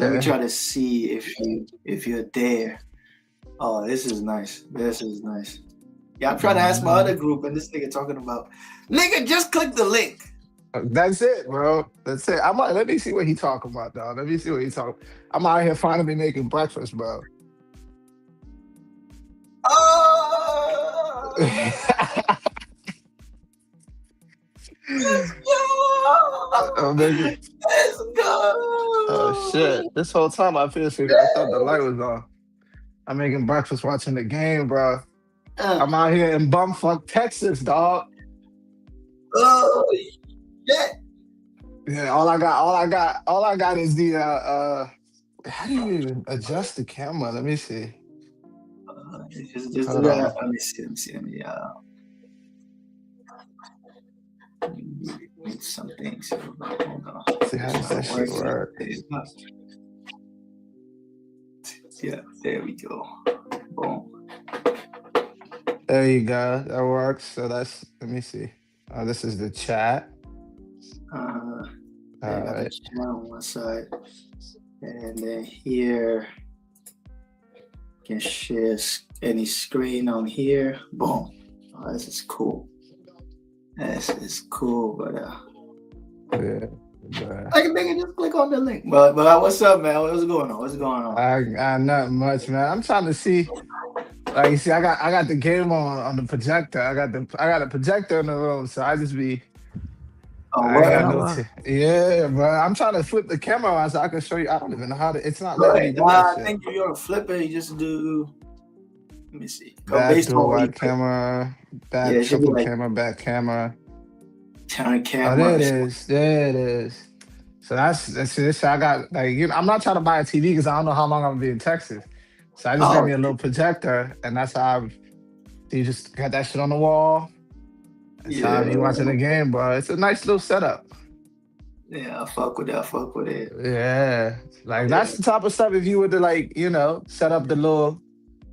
let me try to see if you're there. Oh, this is nice. This is nice. Yeah, I'm trying to ask my other group, and this nigga talking about, nigga, just click the link. That's it, bro. That's it. Let me see what he talking about, dog. Let me see what he talking. I'm out here finally making breakfast, bro. Oh, let's I'm go. making. Let's Oh shit! go. This whole time I feel sick. I thought the light was on. I'm making breakfast, watching the game, bro. Uh, I'm out here in bumfuck Texas, dog. oh, shit. Yeah, all I got is the how do you even adjust the camera? Let me see. Just do Hold that. on. Let me see. Let me need some things. Hold on. See how does It's that not shit working. work? It's not. Yeah, there we go. Boom. There you go. That works. So that's let me see. This is the chat. Uh, All I got the right. chat on one side, and then here you can share any screen on here. Boom. Oh, this is cool. This is cool, but Yeah. I can just click on the link. But what's up, man? What's going on? What's going on? I not much, man. I'm trying to see. Like you see, I got the game on the projector. I got a projector in the room, so I just be Oh, I ain't what? got no yeah, bro. I'm trying to flip the camera on so I can show you. I don't even know how to. It's not letting me Right. do that I shit. think if you're a flipper, you just do. Let me see. Go Back based on dual what you wide click. camera, Yeah, back it should be triple like camera, back camera. turn Oh, there it cameras. is. There it is. So that's this. I got like I'm not trying to buy a TV because I don't know how long I'm gonna be in Texas. So I just got Oh, me a little projector, and that's how you just got that shit on the wall. That's how I yeah. be watching the game, bro. It's a nice little setup. Yeah, I fuck with it. I fuck with it. Yeah, like Yeah. that's the type of stuff. If you were to like, set up the little,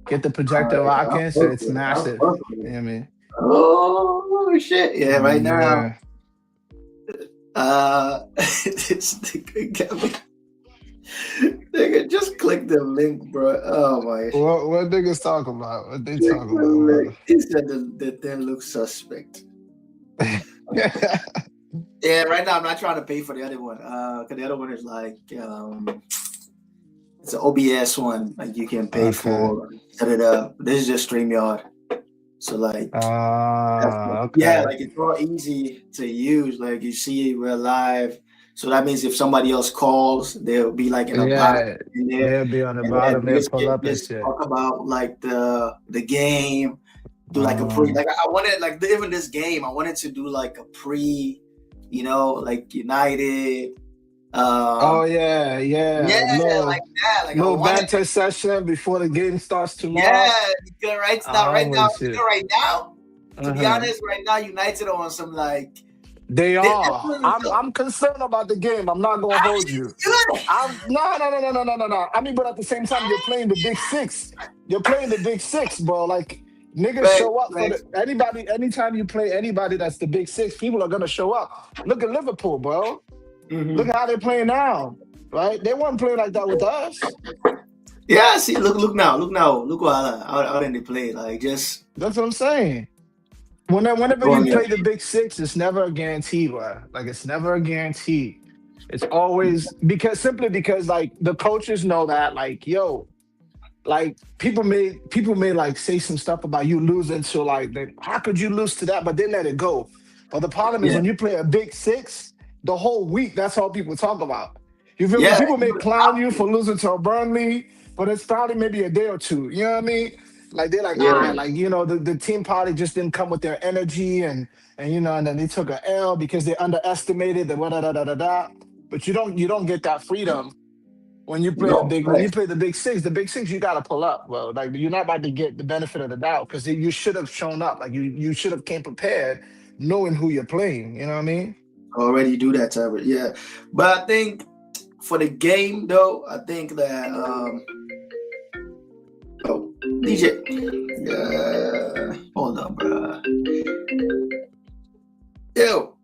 get the projector I rocking, so fuck it's with it. I massive. fuck with You it. know what I mean? Oh shit! Yeah, right now. Yeah. This nigga got me. Nigga, just click the link, bro. Oh my shit. What niggas talking about? What they Click talking the about, bro? link. He said the thing looks suspect. Yeah. Yeah, right now I'm not trying to pay for the other one. Cause the other one is like it's an OBS one, like you can pay Okay. for, set it up. This is just StreamYard. So like yeah, Okay. like it's all easy to use. Like you see we're live. So that means if somebody else calls, they'll be like in a bottom Yeah, in there. they'll be on the And then bottom. we They'll just pull get up and just shit. talk about like the game, do like a pre, Uh, like I wanted like even this game, I wanted to do like a pre, like United. oh Um yeah. yeah, like that. Like I Little wanted banter session before the game starts tomorrow. yeah, because I'm with you. right now, to be Uh-huh. honest, right now United are on some like They they're are. playing some I'm concerned about the game. I'm not gonna I hold mean you. it's good. I'm no. I mean, but at the same time, you're playing the big six. You're playing the big six, bro. Like niggas Right, show up for right. the anybody. Anytime you play anybody that's the big six, people are gonna show up. Look at Liverpool, bro. Look Mm-hmm. at how they playing now. Right? They weren't playing like that with us. Yeah, see, look how then they play. Like just That's what I'm saying. Whenever going you there. play the big six, it's never a guarantee, bro. Like it's never a guarantee. It's always because like the coaches know that, like, yo, like people may like say some stuff about you losing to how could you lose to that? But they let it go. But the problem is Yeah. when you play a big six, the whole week, that's all people talk about. You feel me? Yeah. People may clown you for losing to a Burnley, but it's probably maybe a day or two. You know what I mean? Like they're like, Yeah. like, the team probably just didn't come with their energy and then they took a L because they underestimated the da da da da da. But you don't get that freedom when you play No, right. the big six, you gotta pull up, bro. Like you're not about to get the benefit of the doubt because you should have shown up. Like you should have came prepared, knowing who you're playing. You know what I mean? Already do that type of yeah. But I think for the game though, I think that oh DJ hold on, bro. Yo.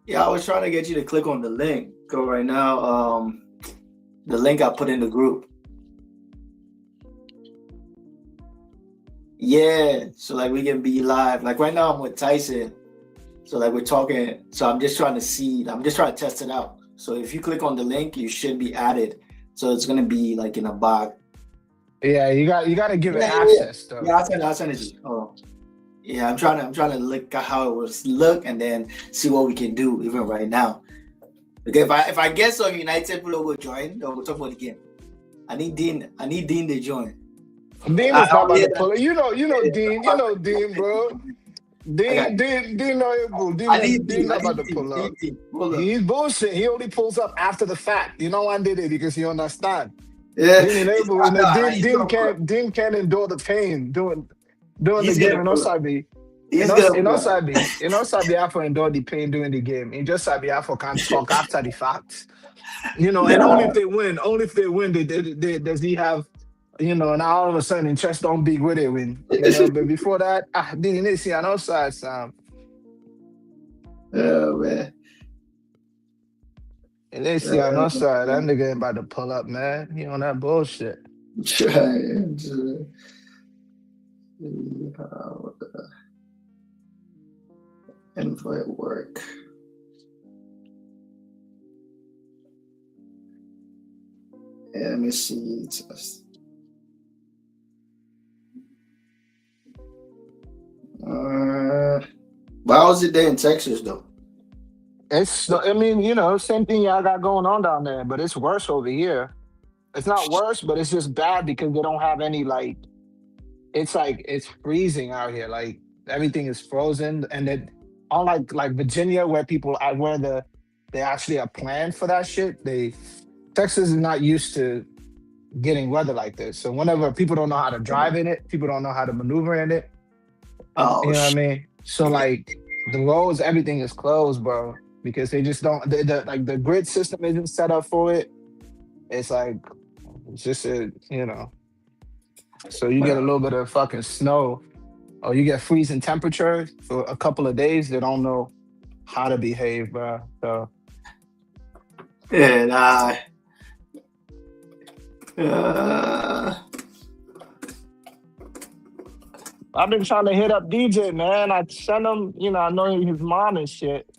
Yeah, I was trying to get you to click on the link. Go right now. The link I put in the group. Yeah, so like we can be live. Like right now I'm with Tyson. So like we're talking. So I'm just trying to see. I'm just trying to test it out. So if you click on the link, you should be added. So it's gonna be like in a box. Yeah, you got to give it Yeah. access though. Yeah, I'll send it to you. Oh. Yeah, I'm trying to look at how it was look and then see what we can do even right now. Okay, if I get some United people will join, then we'll talk about the game. I need Dean to join. Dean is not about to pull it. You know Dean, bro. Dean know it, bro. Dean not about to pull up. He's bullshit. He only pulls up after the fact. You know why I did it because he understand. Yeah. Dean can't endure the pain doing the game. And Sabi Afro endure the pain doing the game. And just Sabi Afro can't talk after the fact. You know, and only if they win, does he have, you know, and all of a sudden chest don't big with it win. You know, but before that, didn't see on outside Sam. Oh man. And they see on outside, that nigga ain't about to pull up, man. He on that bullshit. Trying to see how the invite work. Yeah, let me see. But how's it there in Texas though? I mean, you know, same thing y'all got going on down there, but it's worse over here. It's not worse, but it's just bad because they don't have any it's freezing out here. Like everything is frozen, and then unlike like Virginia, where they actually are planned for that shit. Texas is not used to getting weather like this. So whenever people don't know how to drive in it, people don't know how to maneuver in it. Oh, you know what I mean? So like the roads, everything is closed, bro, because they just don't. The grid system isn't set up for it. It's like it's just you know. So you get a little bit of fucking snow, or you get freezing temperature for a couple of days. They don't know how to behave, bro. So and I've been trying to hit up DJ, man. I sent him, you know, I know his mom and shit.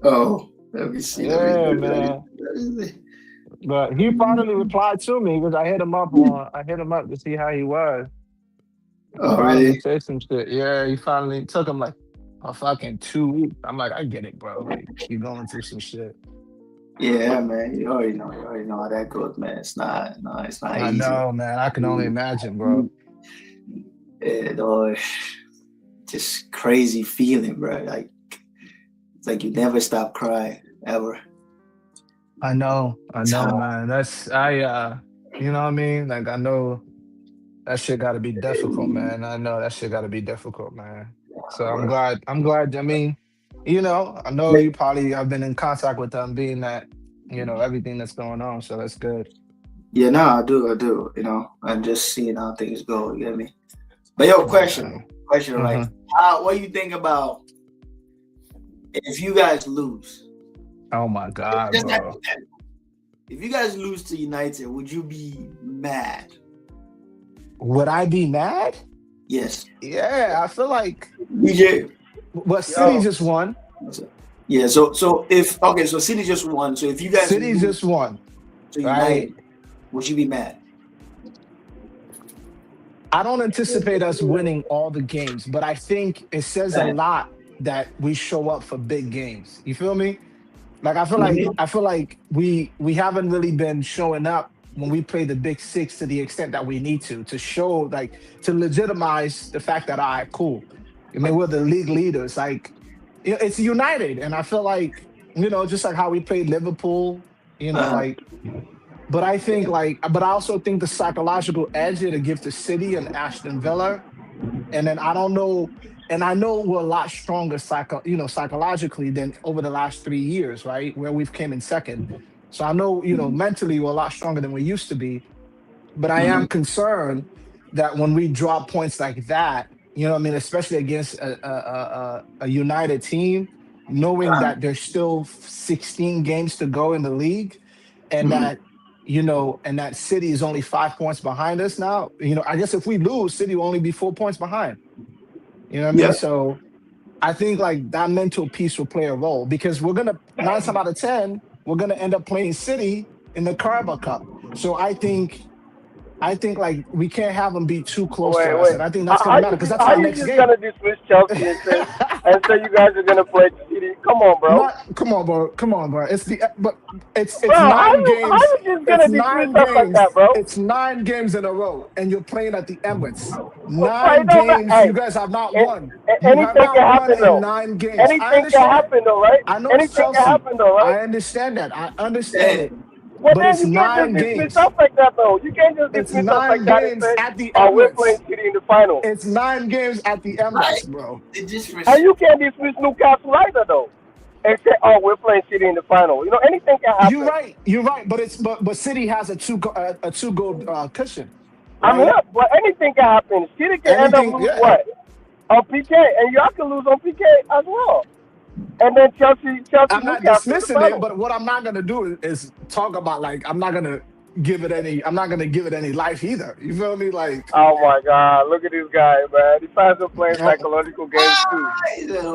Oh, let me see. Yeah, man. But he finally replied to me because I hit him up to see how he was. Oh, really? Say some shit. Yeah, he finally took him like a fucking 2 weeks. I'm like, I get it, bro. Like, you going through some shit. Yeah, man. You already know how that goes, man. It's not easy. I know, man. I can only imagine, bro. Just crazy feeling, bro. Like it's like you never stop crying ever. I know, man. You know what I mean? Like I know that shit got to be difficult, man. I know that shit got to be difficult, man. So I'm glad. I mean, you know, I know you probably have been in contact with them, being that, you know, everything that's going on. So that's good. Yeah, no, I do. You know, I'm just seeing how things go. You get me? But yo, question, like, what do you think about if you guys lose? Oh my God, bro. If you guys lose to United, would you be mad? Would I be mad? Yes. Yeah, I feel like DJ. But City just won. Yeah, so City just won. So if you guys City just won. So United, would you be mad? I don't anticipate us winning all the games, but I think it says a lot that we show up for big games. You feel me? Like I feel like we haven't really been showing up when we play the Big Six to the extent that we need to show, like, to legitimize the fact that, all right, cool. I mean, we're the league leaders. Like, it's United, and I feel like, you know, just like how we played Liverpool, you know, like. But I think but I also think the psychological edge to give to City and Aston Villa, and then I don't know, and I know we're a lot stronger psychologically than over the last 3 years, right? Where we've came in second. So I know, you know, mentally we're a lot stronger than we used to be. But I am concerned that when we drop points like that, you know what I mean, especially against a United team, knowing that there's still 16 games to go in the league, and that and that City is only 5 points behind us now. I guess if we lose, City will only be 4 points behind. You know what I mean? Yeah. So I think like that mental piece will play a role because we're gonna 9 times out of 10 we're gonna end up playing City in the Carabao Cup. So I think like we can't have them be too close to us, Wait. and I think How, that's gonna how matter you because just, that's how our you next just game. gonna dismiss Chelsea and say you guys are gonna play City? Come on, bro. Not come on, bro. Come on, bro. But it's Bro, how nine you how games. you just It's gonna dismiss nine us like games. that, bro? It's 9 games in a row, and you're playing at the Emirates. Bro, it Nine don't games. Hey, You guys have not won. You have anything not can won happen in though. 9 games. I Anything can understand. happen though, right? I know it's Anything can Chelsea. happen though, right? I understand that. I understand Hey, it. Well, But then it's you can't just nine dismiss games. us like that though. You can't just It's dismiss us like nine that and games say, at the "Oh, we're playing Emirates. City in the final." It's 9 games at the right. Emirates, bro. It just And you can't dismiss Newcastle either though, and say, "Oh, we're playing City in the final." Anything can You're happen. right. You're right. But City has a 2 goal cushion, I'm right? here, but anything can happen. City can end up Anything, lose yeah. what on PK, and y'all can lose on PK as well. And then Chelsea, I'm not Newcastle in the dismissing it, final. but what I'm not gonna do is talk about like I'm not gonna give it any life either. You feel me? Like Oh my God! Look at this guy, man. He finds him playing psychological games too.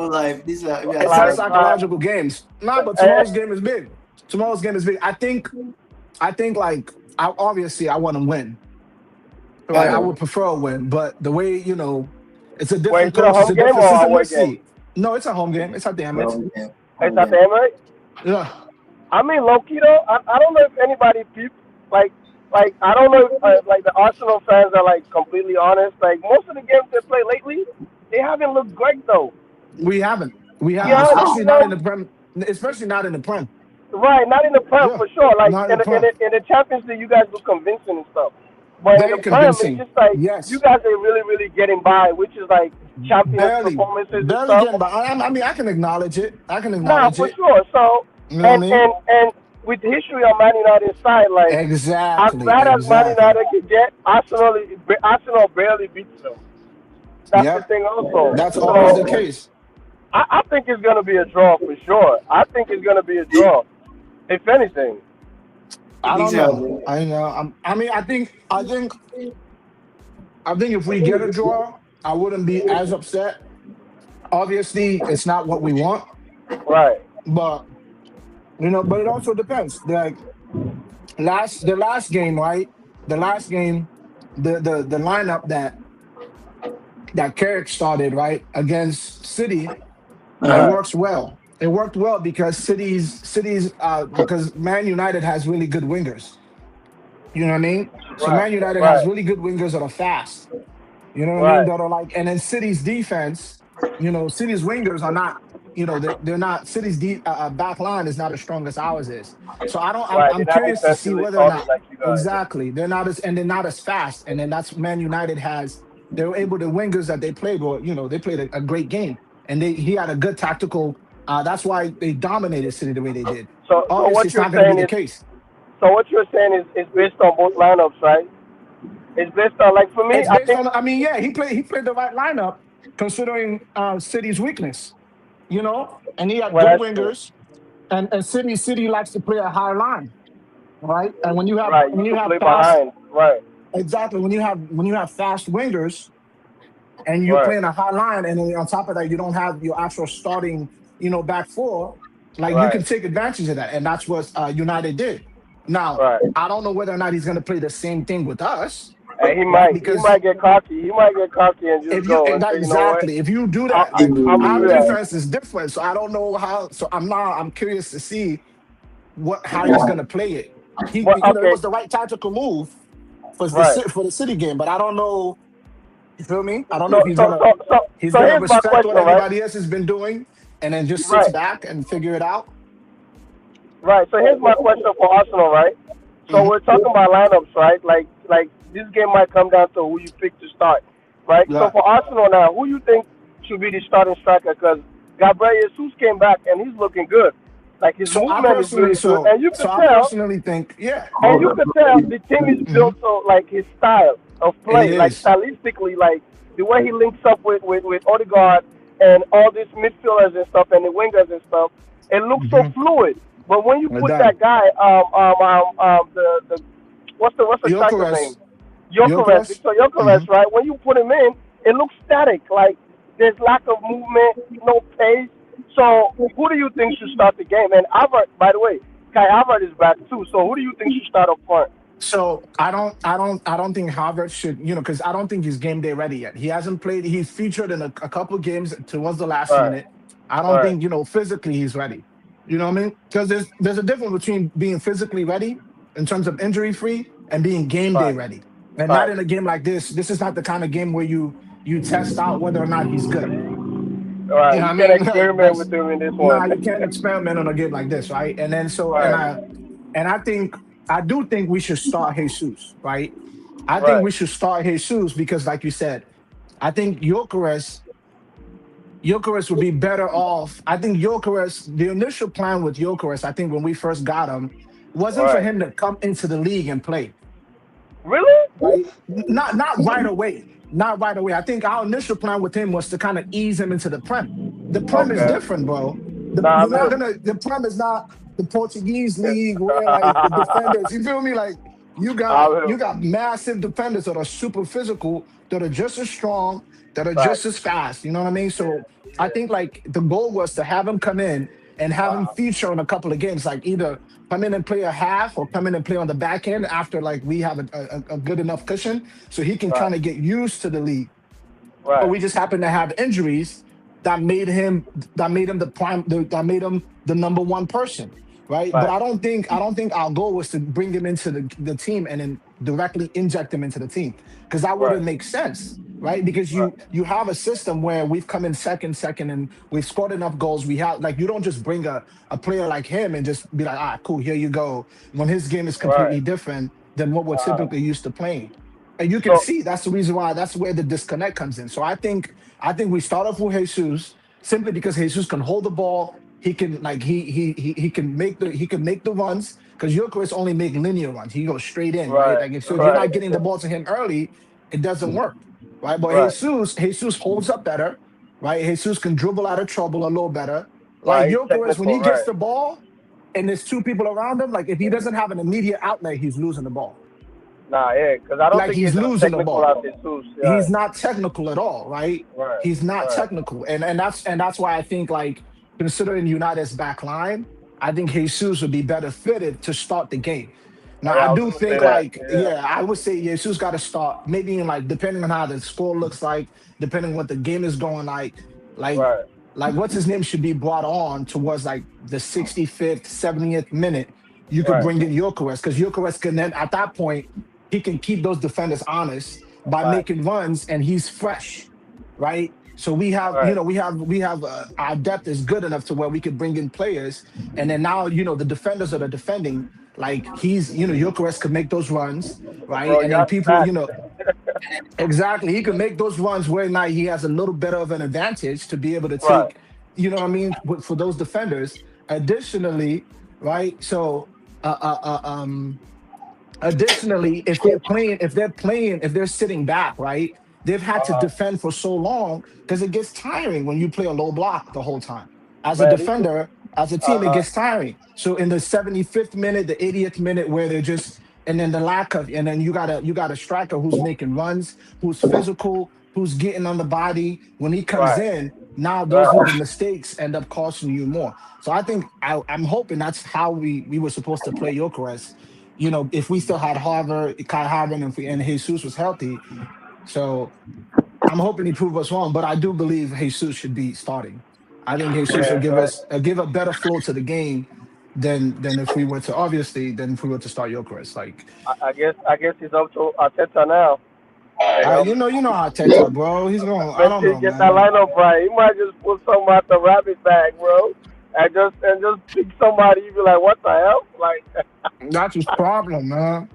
life. These are we are it's not Like, talking. psychological games. Nah, but eh, tomorrow's game is big. Tomorrow's game is big. I think like obviously I want to win. Right? I Yeah. would prefer a win, but the way it's a wait, is different it a coach, it's home a game different or a system. away Let's game? see. No, it's a home game. It's at the Emirates. Home game. It's Home at the game. Emirates. Yeah. I mean, low key though, I don't know if anybody peeps like I don't know if like the Arsenal fans are like completely honest. Like most of the games they play lately, they haven't looked great though. We haven't. We haven't, Yeah, especially not in the Prem. Especially not in the Prem. right. Not in the Prem Yeah, for sure. Like not in in the the, in Prem. the in the Champions League, you guys look convincing and stuff. But in the Very Prem, it's convincing. just like you Yes, guys are really really getting by, which is like champions barely, performances and barely stuff. getting by. I mean, I can acknowledge it. I can Nah, acknowledge for it. sure. So You know what I and mean? and and with the history on Man United side, like as Exactly, bad as Man exactly. United can get, Arsenal barely beats them. That's the Yep, thing also. that's always the So case. I think it's gonna be a draw for sure. I think it's gonna be a draw, if anything. I These don't are know. I know. I mean, I think if we get a draw, I wouldn't be as upset. Obviously, it's not what we want, Right. but but it also depends. Like the last game, right? The last game, the lineup that Carrick started right against City, it uh, Right. works well. It worked well because because Man United has really good wingers. You know what I mean? So Right. Man United has Right. really good wingers that are fast. You know what I mean? Right. That are like, and then City's defense, City's wingers are not, they're not. City's back line is not as strong as ours is. So I don't. I'm, Right. They're I'm not curious to see defensively whether or solid not like you guys. exactly they're not as fast. And then that's Man United has. They were able the wingers that they played. Well, they played a great game, and he had a good tactical. That's why they dominated City the way they did. So Obviously, what it's you're not going to be saying the is case. is based on both lineups, right? It's based on like for me, It's I based think on. I mean, yeah, he played the right lineup considering City's weakness. And he had well good that's true. wingers, and City likes to play a high line, right? And Right. You when you could have play fast, behind. Right. exactly when you have fast wingers and you're Right. playing a high line, and then on top of that you don't have your actual starting, back four, like you can Right. take advantage of that, and that's what United did. Now Right. I don't know whether or not he's going to play the same thing with us, And he right? might he Because might get cocky. He might get cocky and just if you go and and that say, you know what, exactly if you do that, I, like I'm gonna our do that. defense is different, so I don't know how. So I'm curious to see how he's yeah. gonna play it. But It okay. was the right tactical move Right. For the City game, but I don't know. You feel me? I don't know if So he's so gonna so so he's so gonna here's my respect what question, right? everybody else has been doing and then just sits Right. back and figure it out. Right. So here's my question for Arsenal, right? So Hmm. we're talking about lineups, right? Like this game might come down to who you pick to start, right? So Yeah. for Arsenal now, who you think should be the starting striker? Because Gabriel Jesus came back and he's looking good. Like his So I movement is personally really good, so and you so could I tell, personally think yeah, and Hold you on. could tell the team is hmm built so like his style of it play, like is. stylistically, like the way he links up with Odegaard and all these midfielders and stuff and the wingers and stuff. It looks so Hmm fluid. But when you We're put done. that guy, the what's the striker's name? Gyökeres, Jokeres, Gyökeres. Victor Jokeres, Hmm. right? When you put him in, it looks static. Like there's lack of movement, no pace. So who do you think should start the game? And Albert, by the way, Kai Albert is back too. So who do you think should start up front? So I don't think Harvard should, because I don't think he's game day ready yet. He hasn't played. He's featured in a couple of games towards the last Right, minute. I don't right, think physically he's ready. You know what I mean? Because there's a difference between being physically ready in terms of injury free and being game day right, ready. And not right, in a game like this. This is not the kind of game where you test out whether or not he's good. You right. know You what I can mean? Like experiment with that's him in this one. nah. You can't experiment on a game like this, right? And then so Right, and I do think we should start Jesus, right? I think right, we should start Jesus because, like you said, I think Jokeres would be better off. I think the initial plan with Jokeres, I think when we first got him, wasn't for right. him to come into the league and play, Really? right? Not right away. Not right away. I think our initial plan with him was to kind of ease him into the Prem. The Prem is Okay. different, bro. Nah, You're not man. gonna. The Prem is not the Portuguese league where like the defenders. You feel me? Like I you will. got massive defenders that are super physical, that are just as strong, that are Right. just as fast. You know what I mean? So I think like the goal was to have him come in and have him Wow. feature on a couple of games, like either come in and play a half or come in and play on the back end after like we have a good enough cushion so he can Right. kind of get used to the league. But Right. we just happen to have injuries that made him that made him the number one person, right? But Right. I don't think our goal was to bring him into the team and then directly inject him into the team because that Right. wouldn't make sense, right? Because Right. you have a system where we've come in second, and we've scored enough goals. We have like you don't just bring a player like him and just be like, cool, here you go. When his game is Right. completely different than what we're Uh, typically used to playing. And you can so see that's the reason why that's where the disconnect comes in. So I think we start off with Jesus simply because Jesus can hold the ball. He can like he can make the runs because Gyökeres only make linear runs. He goes straight in, right? right. Like if you're Right. not getting the ball to him early, it doesn't work, right? But Right. Jesus holds up better, right? Jesus can dribble out of trouble a little better. Like Right. He's Gyökeres, when technical. he gets Right. the ball and there's two people around him, like if he doesn't have an immediate outlet, he's losing the ball. Nah, yeah. Because I don't Like think he's he's as losing the technical ball. as Jesus. He's Right. not technical at all, right? Right. He's not Right. technical, and that's why I think like considering United's back line, I think Jesus would be better fitted to start the game. Now I Yeah, I was do gonna say think that. like Yeah. yeah, I would say Jesus got to start maybe in like depending on how the score looks like, depending on what the game is going like Right. what's his name should be brought on towards like the 65th, 70th minute. You could Right. bring in Gyökeres because Gyökeres can then at that point he can keep those defenders honest by Right. making runs and he's fresh, right? So Right. we have our depth is good enough to where we could bring in players, and then now the defenders that are defending, like Gyökeres could make those runs, right? Bro, And then y'all people, stacked. exactly, he could make those runs where now he has a little bit of an advantage to be able to Right. take, what I mean, for those defenders. Additionally, right? So, uh, uh, uh, um, additionally, if they're sitting back, right? They've had to Uh, defend for so long because it gets tiring when you play a low block the whole time. As a man, these. defender, as a team, it Uh, gets tiring. So in the 75th minute, the 80th minute, where they're just and then the lack of and then you got a striker who's making runs, who's physical, who's getting on the body. When he comes right. in, now those little Right. mistakes end up costing you more. So I think I'm hoping that's how we were supposed to play Jokeres. If we still had Kai Harvard, and Jesus was healthy. So I'm hoping he proved us wrong, but I do believe Jesus should be starting. I think Jesus will Yeah. Right. give a better flow to the game than if we were to start Jokeres. Like I guess he's up to Arteta now. You know. you know how Teta, bro. He's going. I Make don't sure you know, get that man. lineup right. He might just pull something out the rabbit bag, bro, and just pick somebody. You be like, what the hell? Like, That's his problem, man.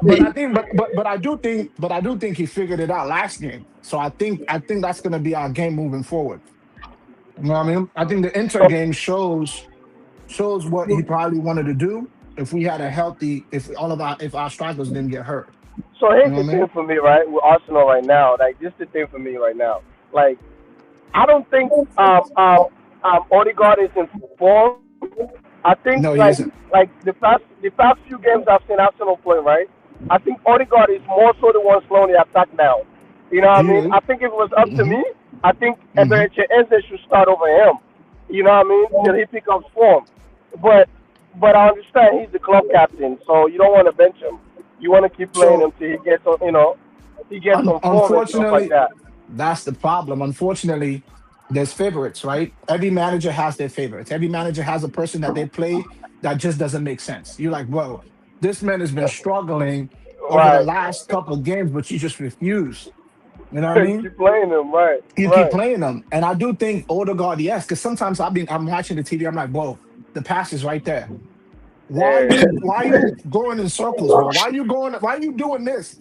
But I think, but I do think he figured it out last game. So I think that's gonna be our game moving forward. You know what I mean? I think the Inter so, game shows what he probably wanted to do if we had a healthy, if our strikers didn't get hurt. so You here's know the what I thing mean? for me, right? With Arsenal right now, like this is the thing for me right now. Like, I don't think Odegaard is in form. I think No, he isn't. like the past few games I've seen Arsenal play, right? I think Odegaard is more so the one slowing the attack now. You know what I He mean? is. I think if it was up to Hmm. me, I think Hmm. Eberechi Eze should start over him. You know what I mean? Till he pick up form. But I understand he's the club captain, so you don't want to bench him. You want to keep playing him So till he gets on, he gets on form and stuff like unfortunately, that. that's the problem. Unfortunately, there's favorites, right? Every manager has their favorites. Every manager has a person that they play that just doesn't make sense. You're like, whoa, this man has been struggling over the Right. last couple of games, but you just refuse. You know what I mean? Keep playing him. Right. You keep Right. playing them. And I do think Odegaard, yes, because sometimes I'm watching the TV, I'm like, whoa, the pass is right there. Yeah. Why are you going in circles, bro? Why are you doing this?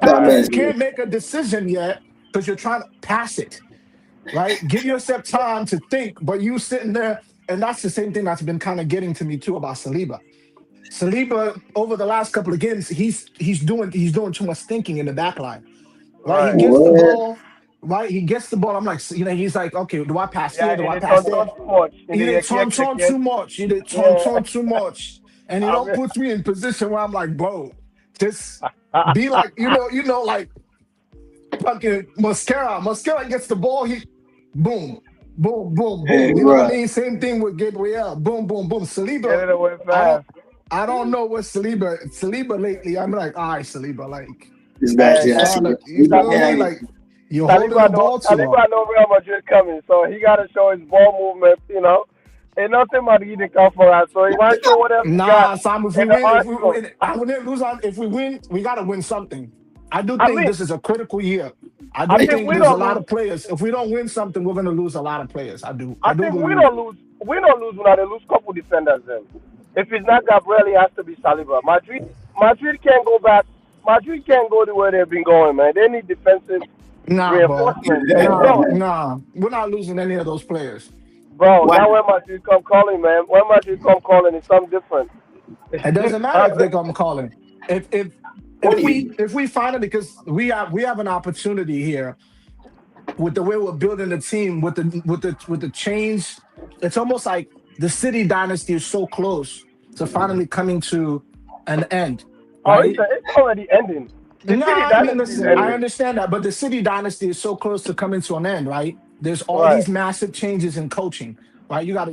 That And Right. you man's can't make a decision yet because you're trying to pass it, right? Give yourself time to think, but you sitting there, and that's the same thing that's been kind of getting to me too about Saliba. Saliba over the last couple of games, he's doing too much thinking in the back line, right? He Right. gets the what? ball, right? He gets the ball. I'm like, he's like, okay, do I pass Yeah, here? Do and I they pass turn there? too much. And He they did get turn get too much. He did yeah. too much, and he I don't mean, put me in position where I'm like, bro, just be like, like fucking Mascara. Mascara gets the ball, he boom, boom, boom, Hey, boom. You know what I bro. mean? Same thing with Gabriel. Boom, boom, boom. get Saliba, it away I don't fast. I don't know what Saliba lately. I'm like, all right, Saliba, like This guy's And you're gassy. starting to, you He feel yeah, me? he- Like you're holding the ball too long. Saliba know Real Madrid coming, so he got to show his ball movement. Ain't nothing Madrid can come for us. So he want to show what else he got Nah, Sam, if we in the win, if we arsenal. win, I wouldn't lose on if we win, we gotta win something. I do I think mean, this is a critical year. I I do think think we there's a don't lot lose. of players. If we don't win something, we're gonna lose a lot of players. I do. I I do think we believe. don't lose. We don't lose when they lose couple defenders. Then, if it's not Gabriel, it has to be Saliba. Madrid can't go back. Madrid can't go the way they've been going, man. They need defensive Nah, bro. reinforcement. And Nah, bro, nah. We're not losing any of those players. Why? now when Madrid come calling, man, when Madrid come calling, it's something different. It doesn't matter if they come calling. If if What do you? if we find it because we have an opportunity here with the way we're building the team with the change. It's almost like the city dynasty is so close to finally coming to an end, Oh, right? it's already ending. The No, city I mean, dynasty is listen, I ending. understand that, but the city dynasty is so close to coming to an end, right? There's all Right, these massive changes in coaching, right? You got,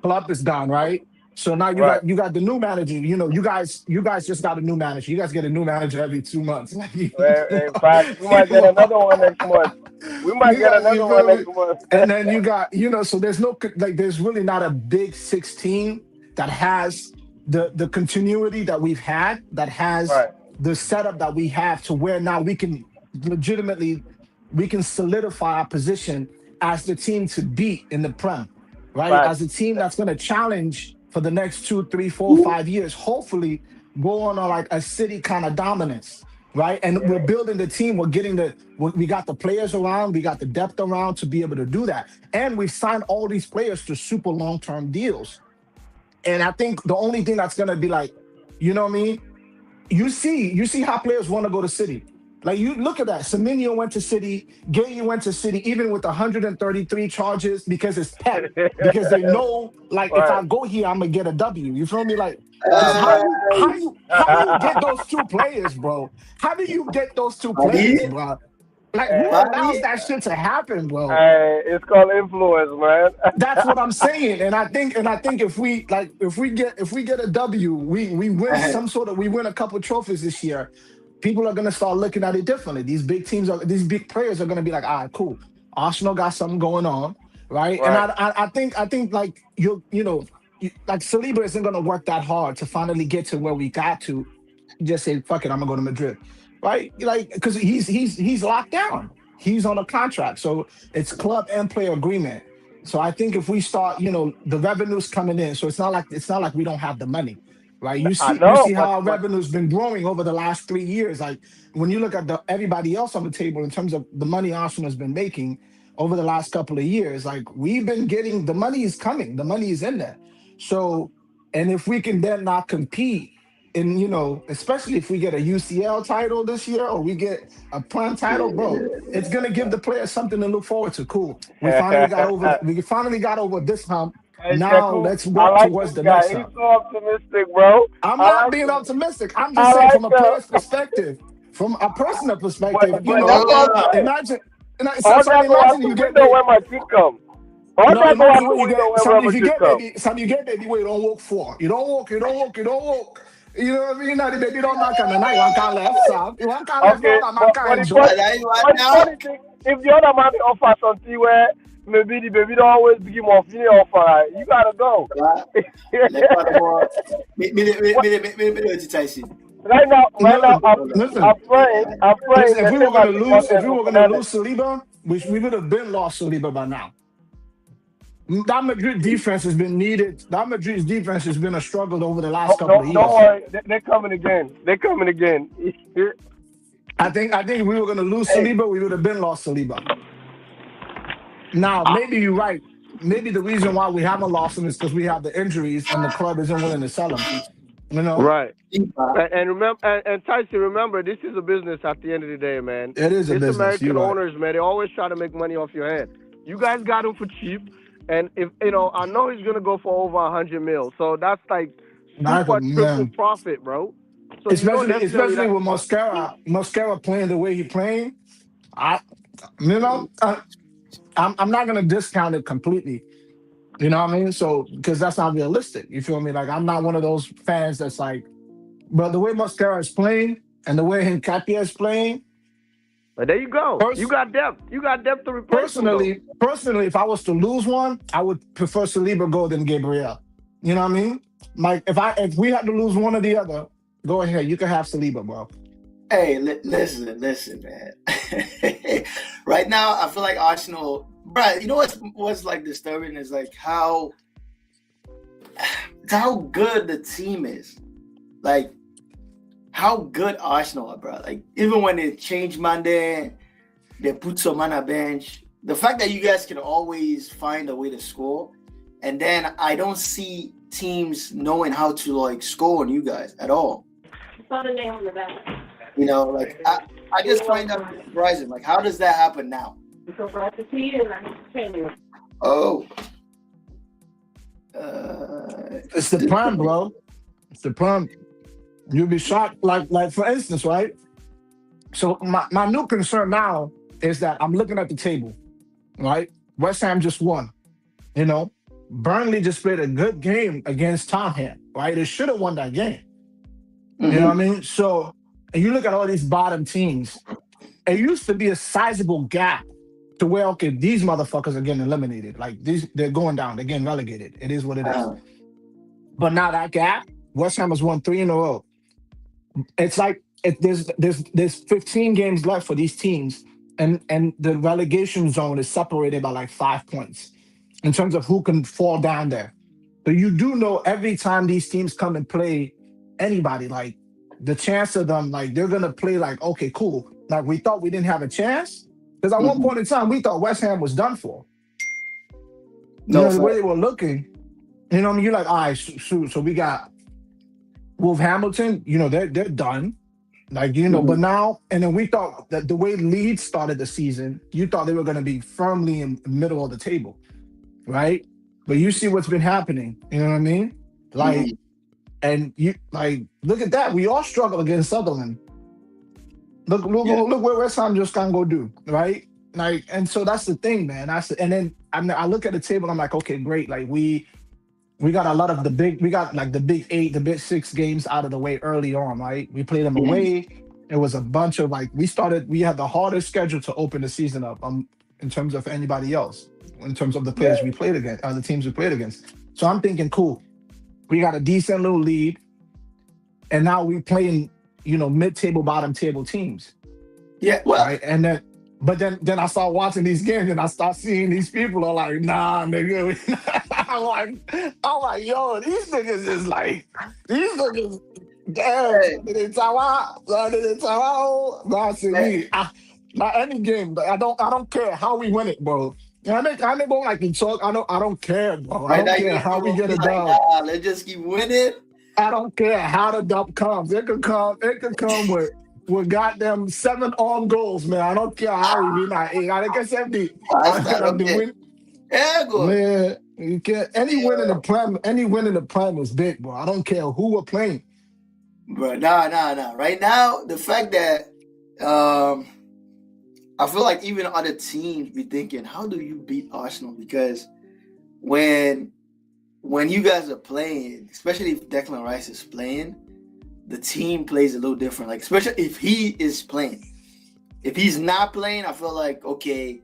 Club is done, right? So now you right. got you got the new manager. You guys just got a new manager. You guys get a new manager every 2 months. Like, In fact, we might get another one next month. We might you get got you another one feel me? next month. And then you got so there's no like there's really not a big 16 that has the continuity that we've had that has Right, the setup that we have to where now we can legitimately we can solidify our position as the team to beat in the Prem, right? fact. As a team that's going to challenge for the next 2, 3, 4, 5 years, hopefully go on a, like a city kind of dominance, right? And we're building the team. We're getting we got the players around, we got the depth around to be able to do that. And we've signed all these players to super long-term deals. And I think the only thing that's going to be like, you know what I mean? You see how players want to go to City. Like you look at that. Semenyo went to City, Gay went to City, even with 133 charges because it's Pep. Because they know, like, if Right. I go here, I'm gonna get a W. You feel me? Like, because Uh, how do you get those two players, bro? How do you get those two Buddy, players, bro? Like, who allows buddy. that shit to happen, bro? It's called influence, man. That's what I'm saying, and I think if we get a W, we win some sort of we win a couple trophies this year. People are gonna start looking at it differently. These big players are gonna be like, all right, cool. Arsenal got something going on, right? And Right. I think like like Saliba isn't gonna work that hard to finally get to where we got to. Just say fuck it, I'm gonna go to Madrid, right? Like because he's locked down. He's on a contract, so it's club and player agreement. So I think if we start, the revenues coming in, so it's not like we don't have the money, right? You I see you know, see but how our revenue's been growing over the last 3 years. Like when you look at everybody else on the table in terms of the money Arsenal has been making over the last couple of years, like we've been getting the money is coming, the money is in there. So and if we can then not compete. And especially if we get a UCL title this year or we get a prime title, bro, it's gonna give the players something to look forward to. Cool. We finally got over this hump. Hey, Now Sheku, let's I work like towards this the guy. next He's time. so optimistic, bro. I'm I not like being him. optimistic. I'm just I saying like from a player's him. perspective, from a personal But perspective, but that's what I'm saying. imagine, All so that go out imagine the you get window baby. when my team come. All No, that go out imagine the what you window get. when Some Real if you Madrid get come. baby, some you get baby where you don't walk for. You don't walk, you don't walk, you don't walk. You know what I mean? Now the baby don't knock on the night. One can left, sir. One can left, Okay, one but can enjoy. the funny thing, if the other man offer something where maybe the baby don't always give him off, you offer, right? You gotta go. What- right now, No, listen. I'm praying Listen, if the we same were gonna as the lose, if content we of were gonna Fernandez. lose Saliba, we would have been lost Saliba by now. That Madrid defense has been needed. That Madrid's defense has been a struggle over the last couple of Don't years. worry, they're coming again. They're coming again. I think if we were gonna lose Hey, Saliba, we would have been lost Saliba. Now, maybe you're right. Maybe the reason why we haven't lost him is because we have the injuries and the club isn't willing to sell him. You know, right. And remember, and Tyson, remember, this is a business at the end of the day, man. it is a This business. American You're right. owners, man, they always try to make money off your head. You guys got him for cheap, and if you know, I know he's gonna go for over 100 mil. So that's like Like a super triple man, profit, bro. So you don't necessarily especially that. with Mascara playing the way he playing. I, you know, I'm not gonna discount it completely. You know what I mean? So because that's not realistic. You feel me? Like I'm not one of those fans that's like, but the way Mascara is playing and the way Hincapié is playing, But there you go. You pers- got depth. You got depth to replace him, though. personally, if I was to lose one, I would prefer Saliba go than Gabriel. You know what I mean? Like if we had to lose one or the other, go ahead. You can have Saliba, bro. Hey, listen, man. Right now, I feel like Arsenal, bro. You know what's like disturbing is like how good the team is. Like how good Arsenal are, bro. Like even when they change Monday, they put some on a bench. The fact that you guys can always find a way to score, and then I don't see teams knowing how to like score on you guys at all. Saw the name on the back. You know, like I just find that surprising. Like, how does that happen now? I'm so glad to see you, and I'm training. Oh, It's the plan, bro. It's the plan. You'll be shocked. Like for instance, right? So my new concern now is that I'm looking at the table, right? West Ham just won. You know, Burnley just played a good game against Tottenham, right? They should have won that game. You know what I mean? So, and you look at all these bottom teams, it used to be a sizable gap to where, okay, these motherfuckers are getting eliminated. Like they're going down, they're getting relegated. It is what it is. But now that gap, West Ham has won 3 in a row. It's like there's 15 games left for these teams, and the relegation zone is separated by like 5 points in terms of who can fall down there. So you do know every time these teams come and play anybody, like the chance of them, like they're gonna play like, okay, cool. Like we thought we didn't have a chance. Because at one point in time, we thought West Ham was done for. You know, the way they were looking, you know what I mean? You're like, all right, so we got Wolverhampton, you know, they're done. Like, you know, but now, and then we thought that the way Leeds started the season, you thought they were going to be firmly in the middle of the table, right? But you see what's been happening, you know what I mean? Like, and you, like, look at that. We all struggle against Sunderland. Look where West Ham just can't go do, right? Like, and so that's the thing, man. And then I look at the table, I'm like, okay, great. Like, we got a lot of we got like the big 8, the big 6 games out of the way early on, right? We played them away. It was a bunch of like, we had the hardest schedule to open the season up in terms of anybody else, in terms of the players we played against, the teams we played against. So I'm thinking, cool, we got a decent little lead. And now we playing, you know, mid-table, bottom-table teams. Yeah, well, right? And then, but then I start watching these games and I start seeing these people are like, nah, nigga. I'm like, yo, these niggas is like, these niggas, damn, not any game, but I don't care how we win it, bro. I make go like you talk. I don't care, bro. I don't care how we get it done. Let's just keep winning. I don't care how the dub comes. It could come with goddamn 7 on goals, man. I don't care how we win that. I think it's empty. Win. Yeah, good. Man, You can't any win in the prem, any win in the prem is big, bro. I don't care who we're playing. Bro, nah. Right now, the fact that I feel like even other teams be thinking, how do you beat Arsenal? Because when you guys are playing, especially if Declan Rice is playing, the team plays a little different. Like, especially if he is playing. If he's not playing, I feel like, okay,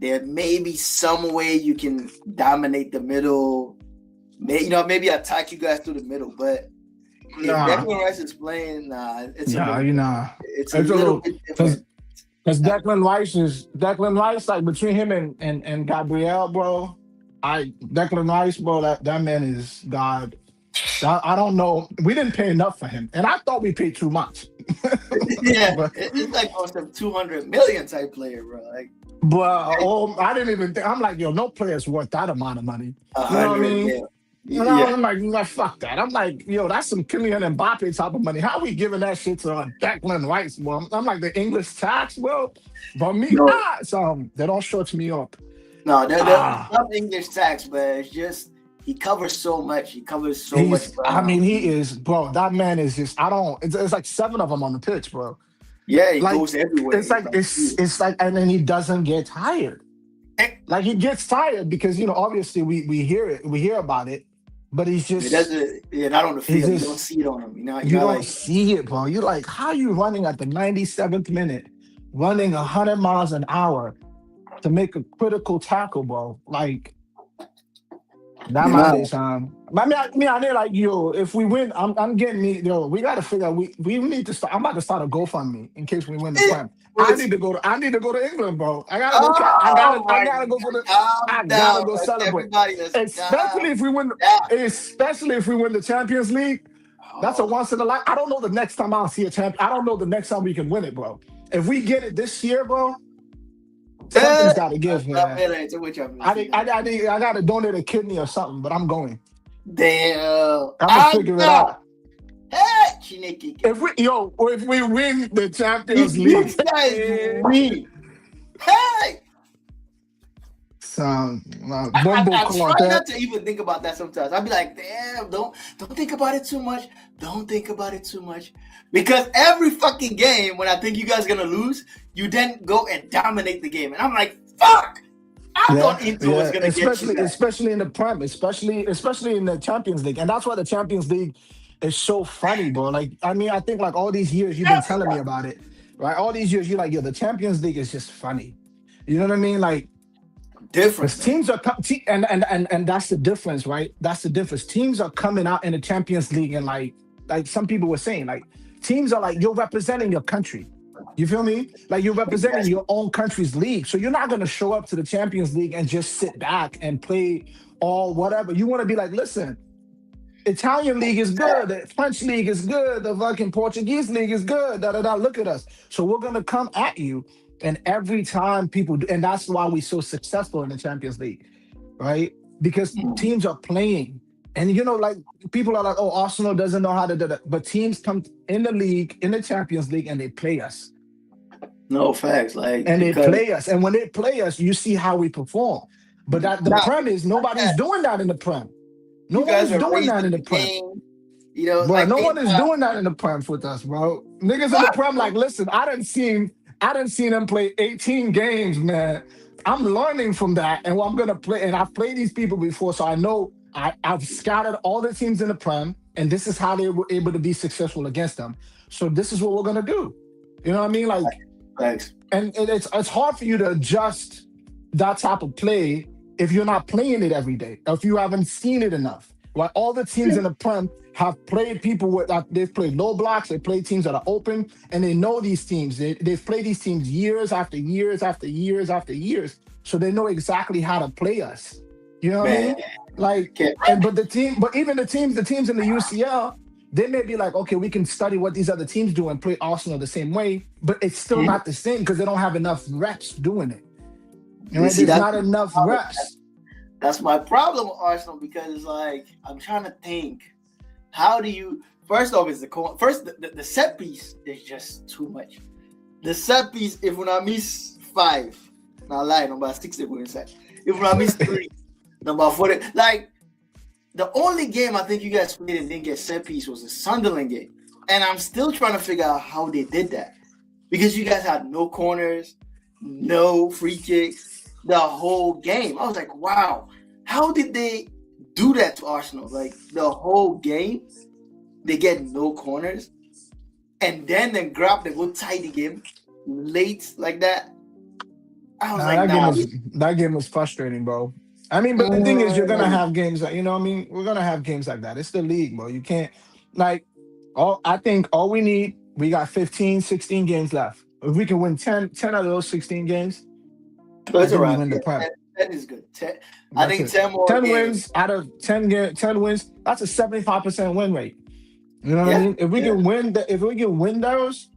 there may be some way you can dominate the middle. Maybe attack you guys through the middle. But if Declan Rice is playing, it's a little bit different. Because Declan Rice, like between him and Gabriel, bro. Declan Rice, bro, that man is God. I don't know. We didn't pay enough for him, and I thought we paid too much. Yeah, it's like on some 200 million type player, bro. Like, I didn't even think. I'm like, yo, no player's worth that amount of money. You know what I mean? Yeah. I'm like, fuck that. I'm like, yo, that's some Kylian Mbappe type of money. How are we giving that shit to Declan Rice, bro? I'm like, the English tax, bro. But me, so they don't short me up. No, they're not English tax, but it's just he covers so much. He covers so much ground. I mean, he is, bro. That man is just. It's like 7 of them on the pitch, bro. Yeah, he goes everywhere. It's like, and then he doesn't get tired. Like he gets tired because obviously we hear about it, but he's just. Not on the field. You don't see it on him. You don't see it, bro. You're like, how are you running at the 97th minute, running 100 miles an hour to make a critical tackle, bro? Like that man is I mean, like, yo, if we win, I'm getting me, yo, we gotta figure out we need to start. I'm about to start a GoFundMe in case we win the Prem. I need to go to England, bro. I gotta go celebrate. Especially if we win the Champions League. That's a once in a life. I don't know the next time I'll see a champion. I don't know the next time we can win it, bro. If we get it this year, bro, something's got to give, man. I got to donate a kidney or something, but I'm going. Damn. I'm gonna figure it out. Hey, if we win the Champions League, hey. I try not to even think about that sometimes. I'll be like, damn, don't think about it too much. Don't think about it too much. Because every fucking game, when I think you guys are going to lose, you then go and dominate the game. And I'm like, fuck! I thought Inter was going to get you guys. Especially in the Prem, especially in the Champions League. And that's why the Champions League is so funny, bro. Like, I mean, I think like all these years you've been telling me about it, right? All these years you're like, yo, the Champions League is just funny. You know what I mean? Like, different teams are and that's the difference, right? That's the difference. Teams are coming out in the Champions League and like some people were saying, like teams are like, you're representing your country. You feel me? Like you're representing your own country's league. So you're not gonna show up to the Champions League and just sit back and play all whatever. You want to be like, listen, Italian league is good, the French league is good, the fucking Portuguese league is good. Look at us. So we're gonna come at you. And every time people do, and that's why we're so successful in the Champions League, right? Because teams are playing. And, like people are like, oh, Arsenal doesn't know how to do that. But teams come in the league, in the Champions League, and they play us. No facts. And they play us. And when they play us, you see how we perform. But the Prem is, nobody's doing that in the Prem. Nobody's doing that in the Prem. Bro, like no one is doing that in the Prem with us, bro. Niggas in the Prem, like, listen, I didn't see them play 18 games, man. I'm learning from that, and I'm gonna play. And I've played these people before, so I know I've scouted all the teams in the Prem, and this is how they were able to be successful against them. So this is what we're gonna do. You know what I mean? Like, thanks. And it's hard for you to adjust that type of play if you're not playing it every day, if you haven't seen it enough. Like all the teams in the Prem have played people with they've played low blocks, they play teams that are open, and they know these teams. They've played these teams years after years after years after years, so they know exactly how to play us. You know what I mean? Like, but even the teams in the UCL, they may be like, okay, we can study what these other teams do and play Arsenal the same way, but it's still not the same because they don't have enough reps doing it. There's not enough reps. That's my problem with Arsenal because it's like I'm trying to think. How do you? First off, is the set piece is just too much. The set piece, if when I miss 5, not lying, I'm about 6 if we inside. If when I miss 3, No, but for it, like the only game I think you guys played and didn't get set piece was the Sunderland game, and I'm still trying to figure out how they did that because you guys had no corners, no free kicks, the whole game. I was like, wow, how did they do that to Arsenal? Like the whole game, they get no corners, and then they grab the go tie the game late like that. I was like, nah. That game was frustrating, bro. I mean, but the thing is, you're gonna have games like, you know what I mean? We're gonna have games like that. It's the league, bro. You can't like I think all we got 15, 16 games left. If we can win 10 of those 16 games, That's I think we around. win the Prem. 10 is good. I think That's 10 it. more 10 games. wins out of 10 wins, that's a 75% win rate. You know what I Yeah, mean? If we yeah. can win those,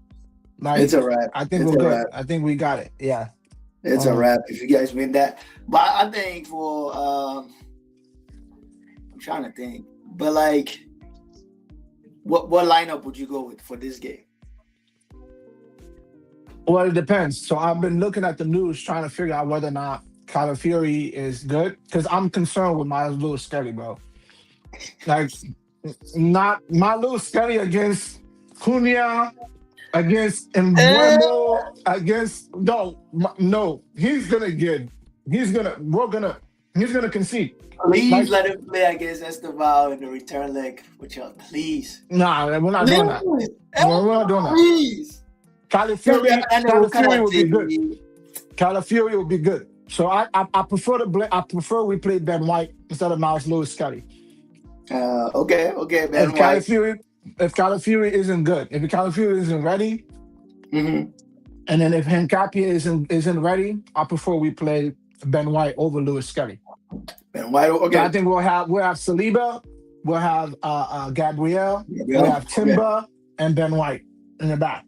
like It's a wrap. I think It's we're a good. wrap. I think we got it. Yeah. It's a wrap if you guys win that. But I think for I'm trying to think. But like what lineup would you go with for this game? Well, it depends. So I've been looking at the news trying to figure out whether or not Calafiori is good because I'm concerned with my little Skelly, bro. Like, not my little Skelly against Cunha, against Mbeumo, against no. He's gonna concede. Please let him play against Esteval in the return leg, which please. Nah, we're not doing that. We're not doing that. Please. Calafiori will be good. Calafiori will be good. So I prefer we play Ben White instead of Miles Lewis Skelly. Okay, Ben White. If Calafiori isn't good, if Calafiori isn't ready, and then if Hincapie isn't ready, I prefer we play Ben White over Lewis Skelly. Ben White, okay. So I think we'll have Saliba, we'll have Gabriel, we'll have Timber and Ben White in the back.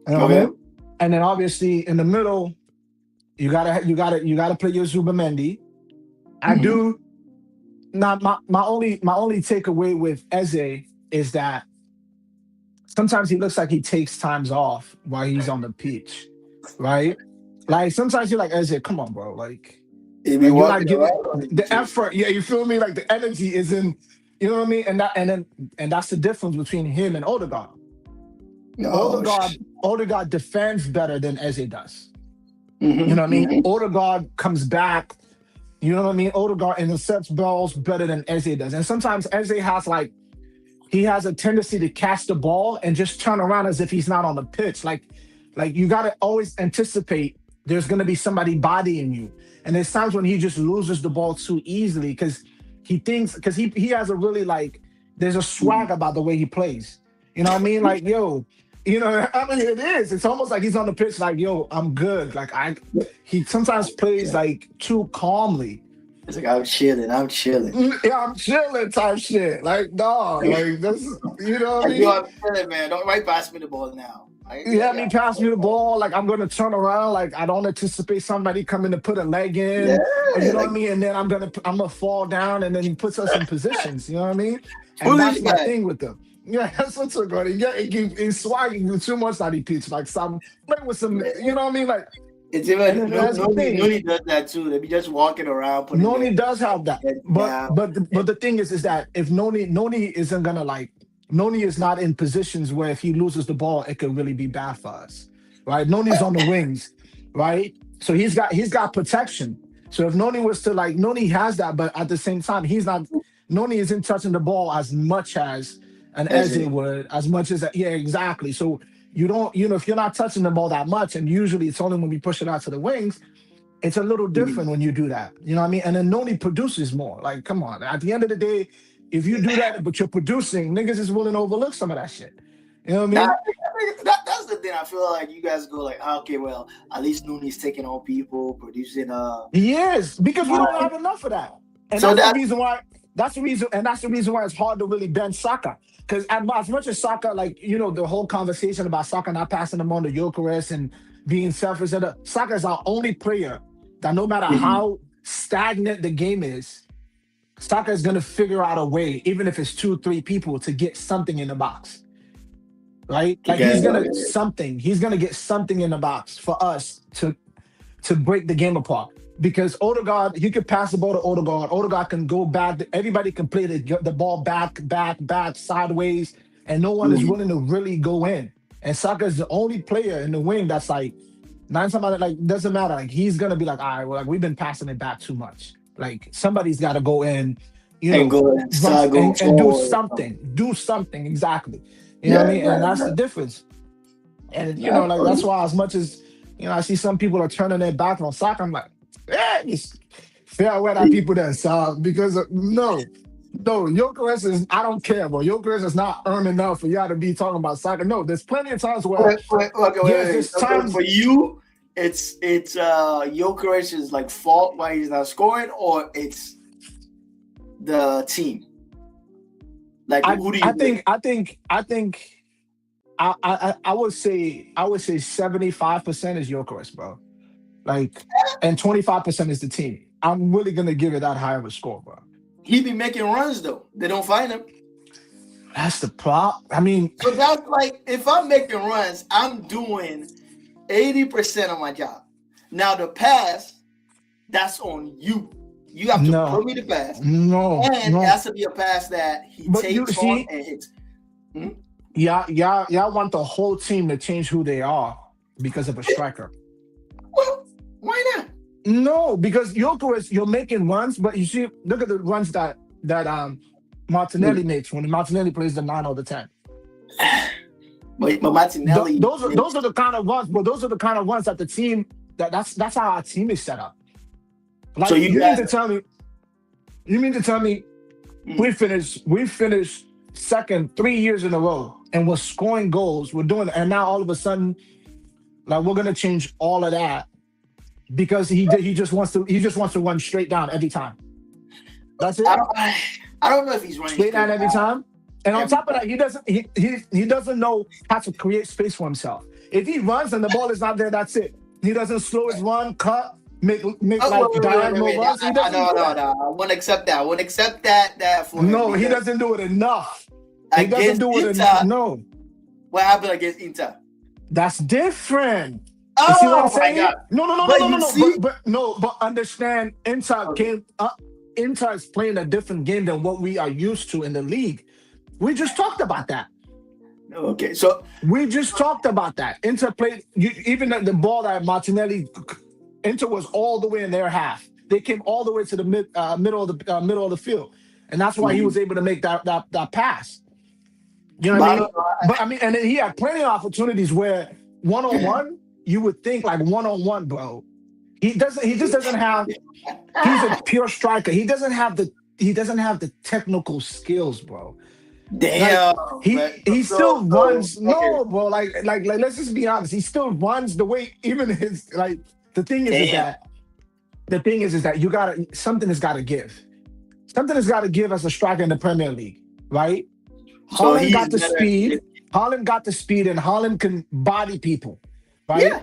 You know what I mean? And then obviously in the middle, you gotta play your Zubamendi. I do. Now my only takeaway with Eze is that sometimes he looks like he takes times off while he's on the pitch, right? Like sometimes you're like, Eze, come on, bro. Like you're not giving the effort. Yeah, you feel me? Like the energy is in. You know what I mean? And that's the difference between him and Odegaard. Odegaard defends better than Eze does. You know what I mean? Odegaard comes back. You know what I mean? Odegaard intercepts balls better than Eze does. And sometimes Eze has a tendency to catch the ball and just turn around as if he's not on the pitch. Like you gotta always anticipate there's gonna be somebody bodying you. And there's times when he just loses the ball too easily because he has a really there's a swag about the way he plays. You know what I mean? Like, yo, you know, I mean, it is. It's almost like he's on the pitch like, yo, I'm good. Like, he sometimes plays too calmly. It's like, I'm chilling. Yeah, I'm chilling type shit. Like, dog, like, that's, you know what I mean? I'm chilling, man. Don't pass me the ball now. Pass me the ball. Like, I'm going to turn around. Like, I don't anticipate somebody coming to put a leg in. Yeah, you know what I mean? And then I'm going to fall down, and then he puts us in positions. You know what I mean? And that's my thing with them. Yeah, that's what's so good. Yeah, he's swagging you too much that he pitch. Like some play with some, you know what I mean? Like it's even Noni does that too. They be just walking around. Noni does have that. But the thing is that if Noni isn't gonna Noni is not in positions where if he loses the ball, it could really be bad for us. Right? Noni's on the wings, right? So he's got protection. So if Noni was to Noni has that, but at the same time, Noni isn't touching the ball as much as an Eze would, as much as exactly. So you don't, if you're not touching the ball that much, and usually it's only when we push it out to the wings, it's a little different when you do that. You know what I mean? And then Noni produces more. Like, come on. At the end of the day, if you do that, but you're producing, niggas is willing to overlook some of that shit. You know what I mean? That's the thing. I feel like you guys go okay, well, at least Noni's taking on people, producing. He is, because we don't have enough of that. And so that's the reason why. That's the reason why it's hard to really bench Saka. Because as much as Saka, the whole conversation about Saka not passing them on to Gyökeres and being selfish, Saka is our only player that no matter how stagnant the game is, Saka is going to figure out a way, even if it's 2-3 people, to get something in the box. Right? He's going to get something in the box for us to break the game apart. because Odegaard, he could pass the ball to Odegaard. Odegaard can go back. Everybody can play the ball back, sideways, and no one is Mm. willing to really go in. And Saka is the only player in the wing that's like, nine somebody like doesn't matter. Like he's gonna be like, all right, well, like we've been passing it back too much. Like somebody's got to go in, And go and start going and do forward. something. Do something exactly. You know Yeah, what I mean? And yeah, that's yeah. the difference. And Yeah, like that's why as much as I see some people are turning their back on soccer, I'm like, just fair weather people that because no, Jokeres is I don't care, bro. Jokeres is not earning enough for y'all to be talking about soccer. No, there's plenty of times where there's Okay, times for you, it's Joker's like fault why he's not scoring, or it's the team. Like who do you I would say 75% is Jokeres, bro. Like, and 25% is the team. I'm really gonna give it that high of a score, bro. he be making runs though? They don't find him. That's the problem. I mean, So that's like if I'm making runs, I'm doing 80% of my job. Now the pass, that's on you. You have to No. put me the pass. no, And no. it has to be a pass that he But you takes see- on and hits. Y'all want the whole team to change who they are because of a striker. Well, why not? No, because Jokeres, you're making runs, but you see, look at the runs that Martinelli makes when Martinelli plays the 9 or the 10. But Martinelli, Those are the kind of runs, but those are the kind of runs that the team that's how our team is set up. Like So you guys- mean to tell me Mm. we finished second 3 years in a row and we're scoring goals, we're doing, and now all of a sudden, like we're gonna change all of that because he just wants to run straight down every time. That's it. I don't know if he's running Straight down every time. And on Every top of that, he doesn't know how to create space for himself. If he runs and the ball is not there, that's it. He doesn't slow his run, cut, make diagonal runs. He doesn't do that. No. I won't accept that. I won't accept that for him. No, he because doesn't do it enough. He doesn't against do it Inter, enough. No, What happened against Inter? that's different. Oh You see what I'm my saying? God. No. But understand, Inter is playing a different game than what we are used to in the league. We just talked about that. Okay, so We just talked about that. Inter played even the ball that Martinelli. Inter was all the way in their half. They came all the way to the middle of the field, and that's why he was able to make that pass. You know what I mean? But I mean, and then he had plenty of opportunities where 1-on-1, you would think like 1-on-1, bro. He just doesn't have. He's a pure striker. He doesn't have the technical skills, bro. damn, He still runs. No, bro. Like let's just be honest. He still runs the way even his like. The thing is that something has got to give. Something has got to give as a striker in the Premier League, right? So Haaland got the speed. Haaland got the speed, and Haaland can body people, right? Yeah.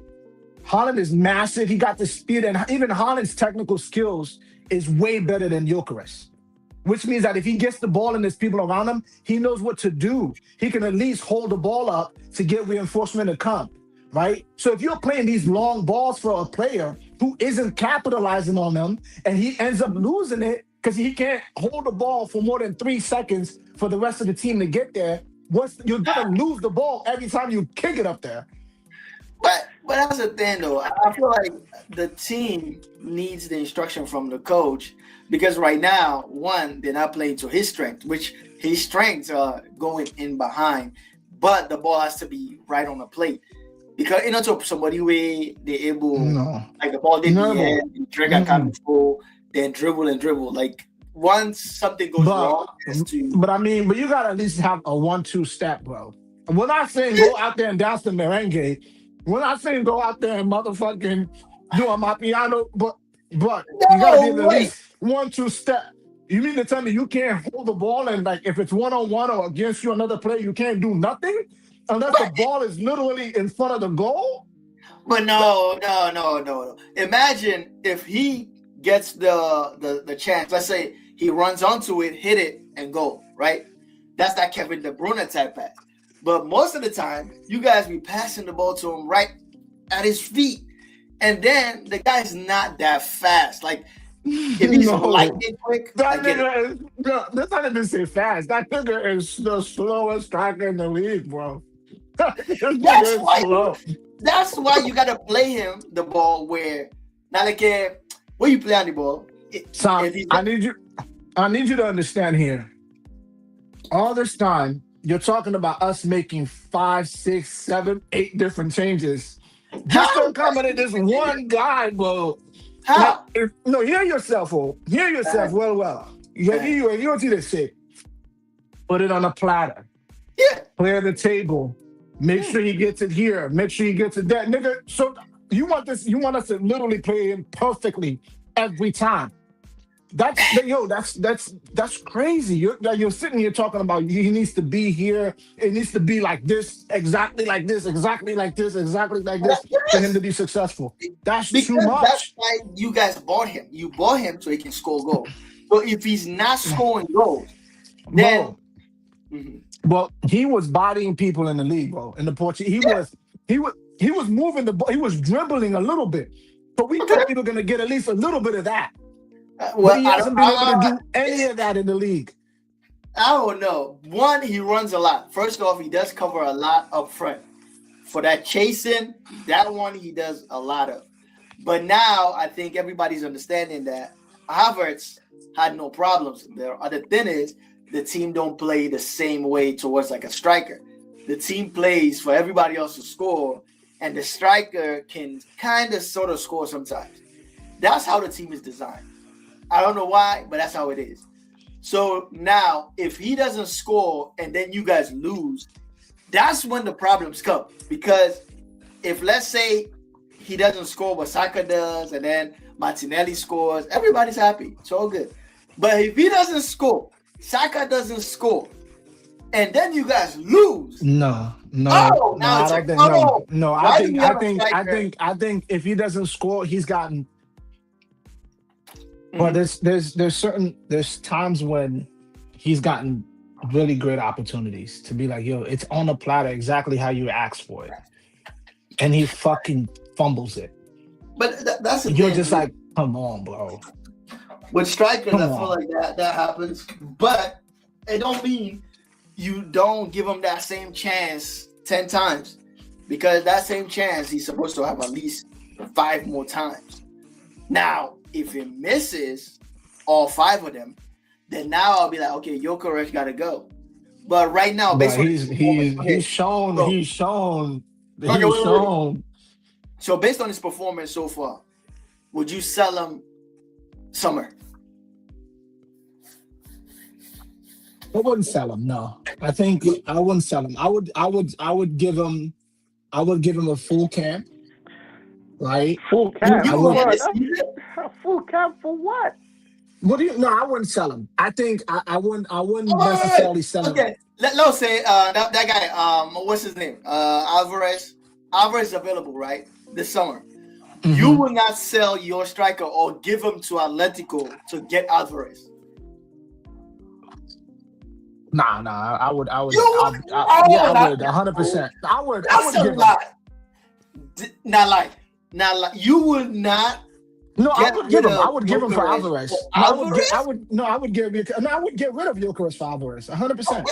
Haaland is massive. He got the speed, and even Haaland's technical skills is way better than Jokeres. Which means that if he gets the ball and there's people around him, he knows what to do. He can at least hold the ball up to get reinforcement to come, right? So if you're playing these long balls for a player who isn't capitalizing on them and he ends up losing it because he can't hold the ball for more than 3 seconds for the rest of the team to get there, you're going to lose the ball every time you kick it up there. But that's the thing, though. I feel like the team needs the instruction from the coach because right now, one, they're not playing to his strength, which his strengths are going in behind, but the ball has to be right on the plate. Because to somebody where they're able, like the ball didn't be in, drag a control, then dribble. Like once something goes wrong, but you gotta at least have a 1-2 step, bro. We're not saying go out there and dance the merengue. We're not saying go out there and motherfucking do a mapiano, but you gotta be at least 1-2 step. You mean to tell me you can't hold the ball and like if it's 1-on-1 or against you another player, you can't do nothing unless the ball is literally in front of the goal? But no. Imagine if he gets the chance. Let's say he runs onto it, hit it, and go, right? That's that Kevin De Bruyne type pass. But most of the time, you guys be passing the ball to him right at his feet. And then the guy's not that fast. Like if he's No, lightning quick, I that get it. nigga is no, that's not even say fast. That nigga is the slowest striker in the league, bro. This That's nigga is why slow. that's why you gotta play him the ball where not like where you play on the ball. Son, If he's I need you to understand here. All this time, you're talking about us making five, six, seven, eight different changes just to how accommodate this one guy, bro. Like, how no, hear yourself, oh, hear yourself, well, well. You don't see this shit. Put it on a platter, yeah. clear the table, make sure he gets it here, make sure he gets it there, nigga. So you want us to literally play him perfectly every time. That's crazy. You're sitting here talking about he needs to be here. It needs to be like this, exactly like this, exactly like this, exactly like this for him Yes. to be successful. That's too Because that's much, why you guys bought him. You bought him so he can score goals. So if he's not scoring goals, then bro. Mhm. Well, he was bodying people in the league, bro. In the Portuguese, he was moving the ball. He was dribbling a little bit. So we Okay. thought we were gonna get at least a little bit of that. But Well, he I don't. hasn't been able to do any of that in the league. I don't know. One, he runs a lot. First off, he does cover a lot up front. For that chasing, that one he does a lot of. But now I think everybody's understanding that Havertz had no problems. The other thing is the team don't play the same way towards like a striker. The team plays for everybody else to score, and the striker can kind of sort of score sometimes. That's how the team is designed. I don't know why, but that's how it is. So now, if he doesn't score and then you guys lose, that's when the problems come. Because if let's say he doesn't score, but Saka does, and then Martinelli scores, everybody's happy. It's all good. But if he doesn't score, Saka doesn't score, and then you guys lose. No, Oh, no. now I it's don't like, think oh, no. why do we have a striker? I think if he doesn't score, he's gotten. But Mhm. there's times when he's gotten really great opportunities to be like, yo, it's on the platter exactly how you asked for it, and he fucking fumbles it. But that's the You're thing. just like, come on, bro, With strikers, come I feel on. like that happens, but it don't mean you don't give him that same chance 10 times, because that same chance he's supposed to have at least 5 more times. Now, if he misses all 5 of them, then now I'll be like, okay, Jokerit got to go. But right now, based But on his performance, okay, so okay, he's wait. shown. So based on his performance so far, would you sell him summer? I wouldn't sell him. No, I think I wouldn't sell him. I would give him a full camp, right? Full You cap I give him for would. for what? this season? Full cap for what? What do you? No, I wouldn't sell him. I think I wouldn't. I Oh, wouldn't wait. necessarily sell him. Okay, let's say that guy, what's his name? Alvarez. Alvarez is available, right? This summer. You Mhm. will not sell your striker or give him to Atletico to get Alvarez. Nah. You would? Yeah, I Oh, would. 100%. I that's would a give him. lot. Not like, not like. You would not No, I get would give rid him. I of would give him for Jokerit Alvarez. for No, I would get. I Alvarez? would. No, I would get. No, I would get rid of Jokeris for Alvarez. 100%. Okay.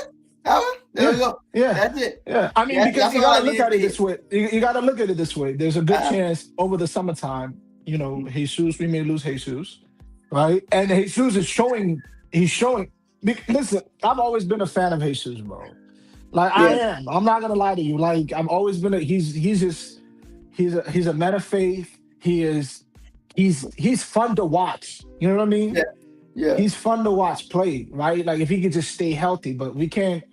There we Yeah, go. yeah. That's it. Yeah, I mean, because That's you all I gotta look need at to it hear. this way. You gotta look at it this way. There's a good Uh, chance over the summertime, Jesus, we may lose Jesus, right? And Jesus is showing. He's showing. Listen, I've always been a fan of Jesus, bro. Like I yeah. am. I'm not gonna lie to you. Like I've always been. He's a man of faith. He's fun to watch. You know what I mean? Yeah. Yeah. He's fun to watch play, right? Like if he could just stay healthy, but we can't.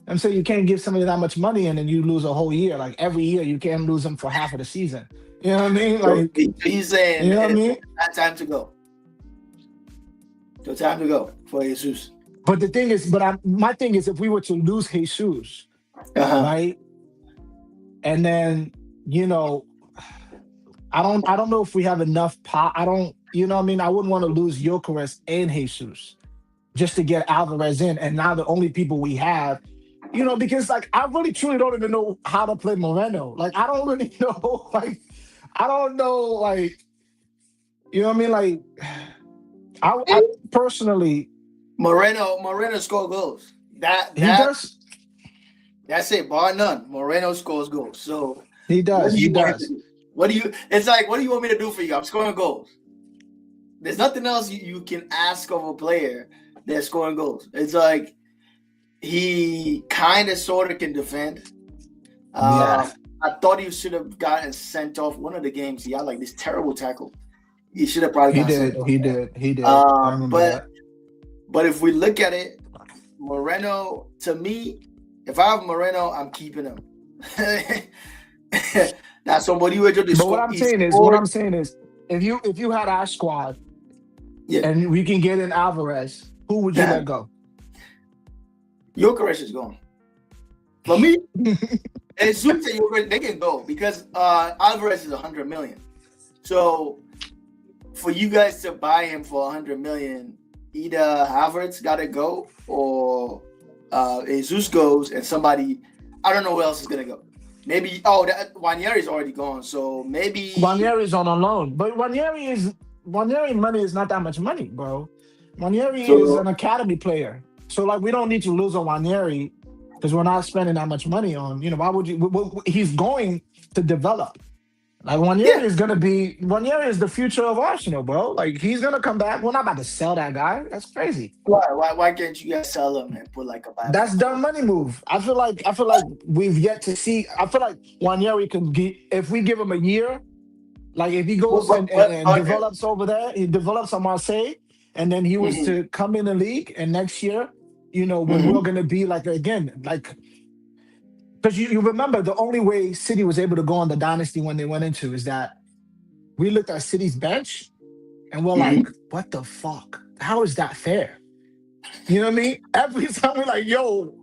I'm saying you can't give somebody that much money and then you lose a whole year. Like every year, you can't lose them for half of the season. You know what I mean? So Like, he's saying you know what I it's mean? not time to go. So time to go for Jesus. But the thing is, my thing is, if we were to lose Jesus, Uh-huh. right, and then I don't know if we have enough pot. I don't, you know what I mean? I wouldn't want to lose Gyökeres and Jesus just to get Alvarez in, and now the only people we have. Because like I really truly don't even know how to play Moreno. Like I don't really know. Like I don't know, like, you know what I mean? Like, I personally, Moreno score goals. he does, That's it, bar none. Moreno scores goals. So he what does, do he you want him to does. do? It's like, what do you want me to do for you? I'm scoring goals. There's nothing else you can ask of a player that's scoring goals. It's like he kind of sort of can defend. Yeah, I thought he should have gotten sent off one of the games. He had like this terrible tackle. He should have probably he gotten sent did, off. he did. I remember But that. if we look at it, Moreno, to me, if I have Moreno, I'm keeping him. That's somebody who just But what I'm saying is, if you had our squad yeah, and we can get in Alvarez, who would you let go? Jokeres is gone. For me, and Zuta and Jokeres, they can go because Alvarez is 100 million. So for you guys to buy him for 100 million, either Havertz got to go or Jesus goes and somebody, I don't know who else is gonna go. Maybe Wanieri is already gone, so maybe Wanieri is on a loan, but Wanieri money is not that much money, bro. Wanieri is an academy player, so like we don't need to lose on Wanieri because we're not spending that much money on. You know, why would you? He's going to develop. Like Wanieri is the future of Arsenal, bro. Like he's gonna come back. We're not about to sell that guy. That's crazy. Why can't you guys sell him and put like a buyback? That's dumb money move. I feel like we've yet to see. I feel like Wanieri can get if we give him a year. Like if he goes and develops over there, he develops on Marseille, and then he was to come in the league, and next year, you know, when we're gonna be like again, like because you remember the only way City was able to go on the dynasty when they went into is that we looked at City's bench and we're like, what the fuck? How is that fair? You know what I mean? Every time we're like, yo,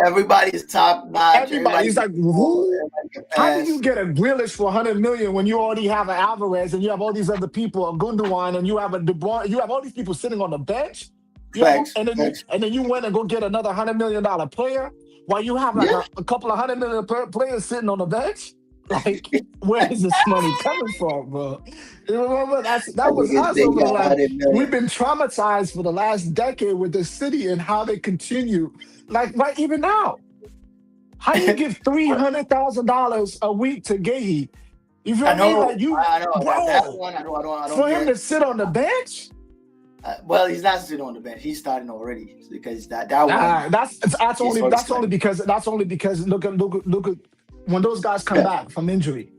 everybody's top notch. Everybody's like, who? How do you get a Grealish for 100 million when you already have an Alvarez and you have all these other people, a Gundogan, and you have a De Bruyne, you have all these people sitting on the bench, you know? And then you went and go get another $100 million player while you have like a couple of $100 million players sitting on the bench. Like, where is this money coming from, bro? You remember that was us over the last. We've been traumatized for the last decade with the City and how they continue. Like right even now, how do you give $300,000 a week to Gahey? You feel me? Like for him to sit on the bench. Well, he's not sitting on the bench. He's starting already because that one. That's only because look at when those guys come back from injury.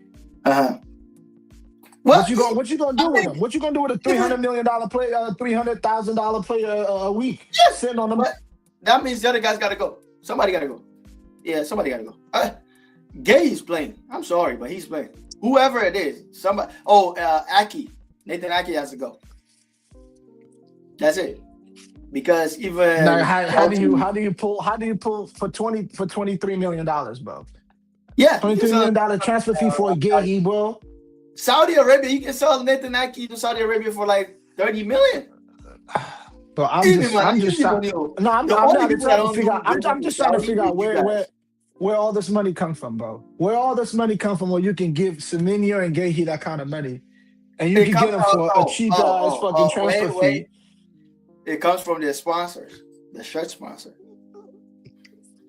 What you gonna do with him? What you gonna do with a $300 million player, $300,000 player a week sitting on the? That means the other guys gotta go. Somebody gotta go. Yeah, somebody gotta go. Gay's playing. I'm sorry, but he's playing. Whoever it is, somebody. Nathan Aki has to go. That's it. Because even how do you pull for $23 million, bro? Yeah, $23 million transfer fee for a Gay, bro. Saudi Arabia, you can sell Nathan Aki to Saudi Arabia for like $30 million. But I'm just trying to figure out where all this money come from, bro. Where all this money come from where you can give Semenyo and Gahey that kind of money. And you can get them for a cheap ass fucking transfer fee. It comes from their sponsors, the shirt sponsor.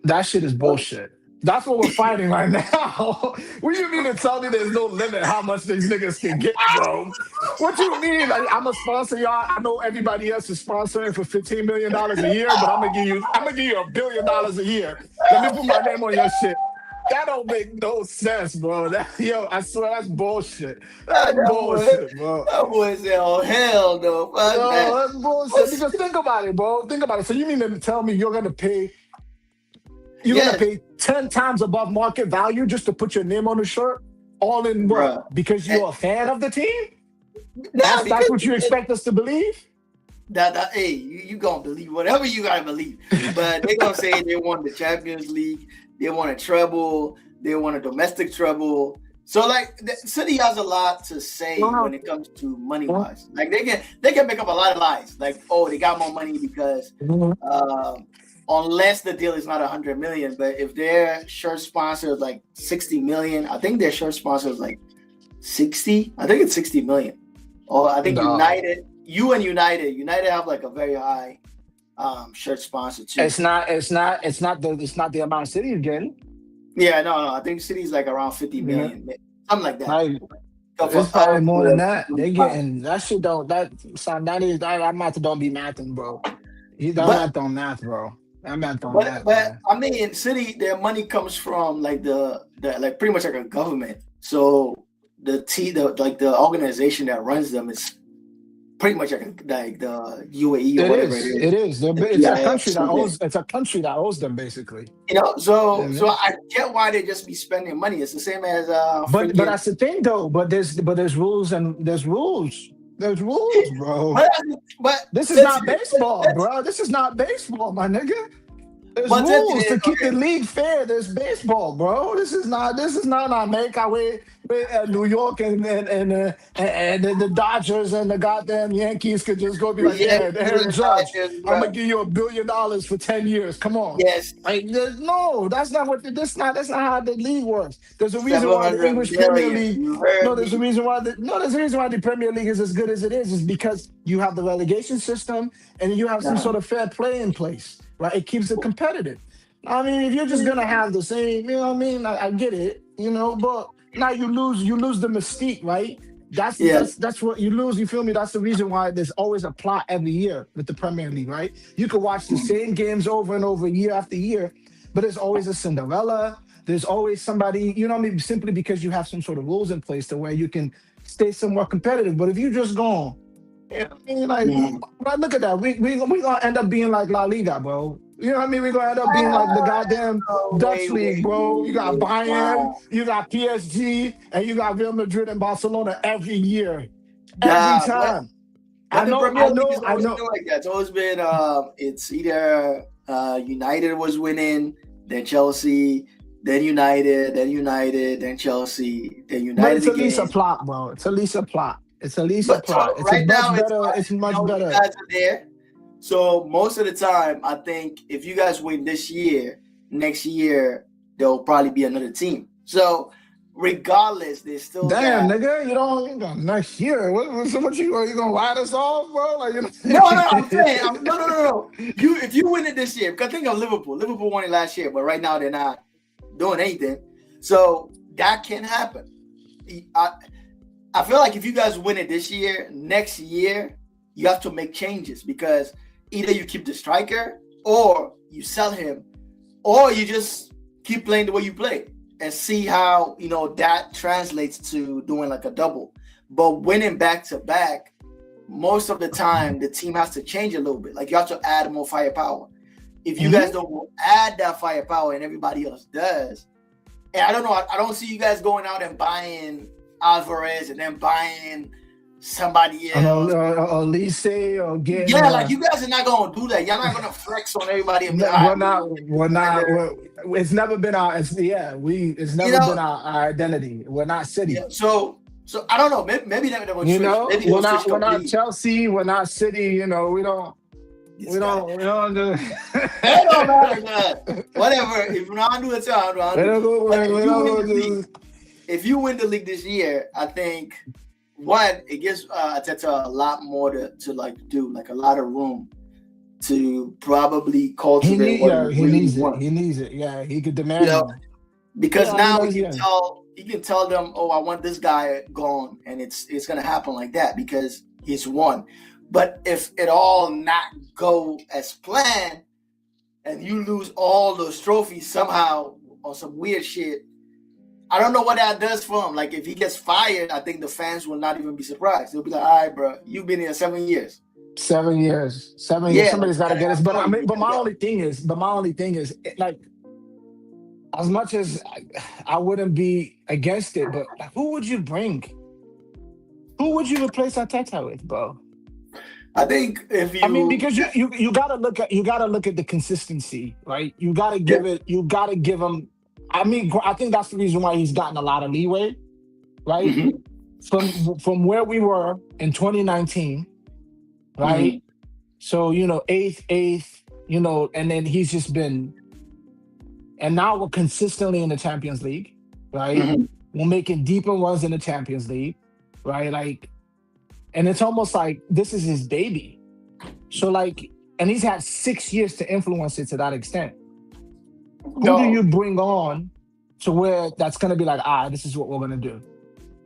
That shit is bullshit. That's what we're fighting right now. What do you mean to tell me there's no limit how much these niggas can get, bro? What you mean? Like, I'm a sponsor, y'all. I know everybody else is sponsoring for $15 million a year, but I'm gonna give you $1 billion a year. Let me put my name on your shit. That don't make no sense, bro. I swear that's bullshit. That's bullshit, bro. That boy said, "Oh hell no!" That's bullshit. Because think about it, bro. Think about it. So you mean to tell me you're gonna pay 10 times above market value just to put your name on the shirt? All in what? Bruh. Because you're a fan of the team? That's what you expect us to believe? Hey, you gonna believe whatever you gotta believe. But they're gonna say they won the Champions League, they won a treble, they won a domestic treble. So like City has a lot to say when it comes to money wise. Like they can make up a lot of lies. Like, oh, they got more money because unless the deal is not 100 million, but if their shirt sponsor is like 60 million, I think their shirt sponsor is like 60. I think it's 60 million. Or I think Dog. United have like a very high shirt sponsor too. It's not the amount City is getting. Yeah, no. I think City's like around 50 You know, million, something like that. like So it's probably more than that. They're getting that shit. That math don't be mathing, bro. That but math don't math, bro. That math don't math, but man. I mean, City, their money comes from like the like pretty much like a government. So the organization that runs them is pretty much like the UAE or It whatever is. it is. It is. The It's a PIF, country that something. owns. It's a country that owns them, basically. So You know? I get why they just be spending money. It's the same as But freaking. that's the thing, though. But there's rules and there's rules. There's rules, bro. But This is not baseball, bro. This is not baseball, my nigga. There's but rules to keep okay. the league fair. There's baseball, bro. This is not America where New York and the Dodgers and the goddamn Yankees could just go be like, yeah, Aaron Judge, I'm gonna give you $1 billion for 10 years. Come on. Yes, Like no, that's not that's not how the league works. There's a reason why the 700 English Premier million. League. You heard No, there's a me. reason why the Premier League is as good as it is because you have the relegation system and you have some sort of fair play in place. Right, it keeps it competitive. I mean, if you're just gonna have the same, you know what I mean? I get it, but now you lose the mystique, right? That's what you lose. You feel me? That's the reason why there's always a plot every year with the Premier League, right? You could watch the same games over and over, year after year, but there's always a Cinderella. There's always somebody, you know what I mean? Simply because you have some sort of rules in place to where you can stay somewhat competitive. But if you just go, you know what I mean? Like, look at that. We gonna end up being like La Liga, bro. You know what I mean? We're gonna end up being like the goddamn Dutch league, bro. You got Bayern, you got PSG, and you got Real Madrid and Barcelona every year. Every time. But the Premier League has I always know. been like that. It's always been it's either United was winning, then Chelsea, then United, then Chelsea, then United But it's at again. least a plot, bro. It's at least a plot. It's a But plot. It's right now, It's much you better. guys are there. So most of the time, I think if you guys win this year, next year there'll probably be another team. So regardless, there's still Damn, that. nigga, you don't next year. What you gonna ride us off, bro? Like, No, I'm saying, no. If you win it this year, because think of Liverpool. Liverpool won it last year, but right now they're not doing anything. So that can happen. I feel like if you guys win it this year, next year, you have to make changes because either you keep the striker or you sell him or you just keep playing the way you play and see how, that translates to doing like a double. But winning back to back, most of the time, the team has to change a little bit. Like you have to add more firepower. If you guys don't add that firepower and everybody else does, and I don't know, I don't see you guys going out and buying Alvarez and then buying somebody else. Elise or getting. Like you guys are not gonna do that. Y'all not gonna flex on everybody. And We're not. It's never been our. It's never been our identity. We're not City. Yeah, so I don't know. Maybe that will switch. Maybe we're not Chelsea. We're not City. We don't. We don't do. It don't matter. Whatever. If you don't do it, if you win the league this year, I think it gives Arteta a lot more to like do, like a lot of room to probably cultivate. He needs it. Yeah, he could demand it. Because now he can tell them, oh, I want this guy gone, and it's gonna happen like that because he's won. But if it all not go as planned, and you lose all those trophies somehow or some weird shit, I don't know what that does for him. Like if he gets fired, I think the fans will not even be surprised. They'll be like, all right, bro, you've been here 7 years. 7 years. 7 years. Somebody's got to get us. But my only thing is, like, as much as I wouldn't be against it, but who would you bring? Who would you replace Arteta with, bro? I think because you gotta look at the consistency, right? You gotta give him. I think that's the reason why he's gotten a lot of leeway, right? Mm-hmm. From where we were in 2019, right? Mm-hmm. So eighth, and then he's just been, and now we're consistently in the Champions League, right? Mm-hmm. We're making deeper runs in the Champions League, right? Like, and it's almost like this is his baby. So like, and he's had 6 years to influence it to that extent. Who do No, you bring on to where that's gonna be like, this is what we're gonna do?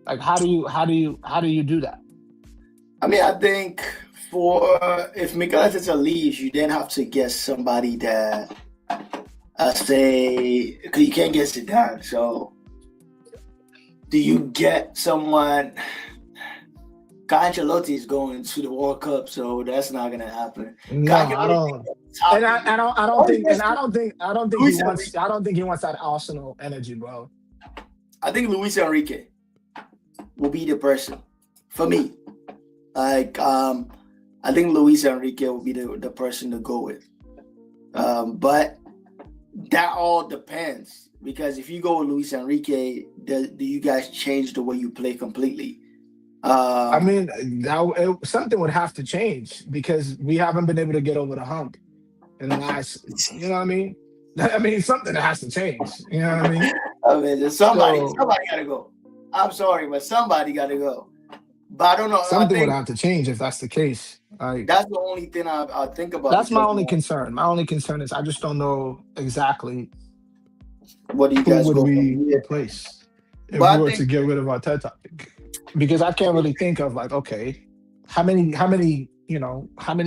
Like, how do you do that? I mean, I think for if Mikel Arteta leaves, you then have to get somebody that say because you can't get Zidane. So, do you get someone? Ancelotti is going to the World Cup, so that's not gonna happen. No, I don't. Top And I don't Oh, think, yes, I don't think he Luis wants, I don't think he wants that Arsenal energy, bro. I think Luis Enrique will be the person for me. Like, I think Luis Enrique will be the person to go with. But that all depends because if you go with Luis Enrique, do you guys change the way you play completely? I mean, something would have to change because we haven't been able to get over the hump in the last, you know what I mean? I mean, something has to change. You know what I mean? I mean, somebody So gotta go. I'm sorry, but somebody gotta go. But I don't know. I something would think have to change if that's the case. Like, that's the only thing I think about that's my because only concern. My only concern is I just don't know exactly what do you who guys would go we from here? replace if we But I were to think get rid of Arteta. Because I can't really think of like, okay, how many maybe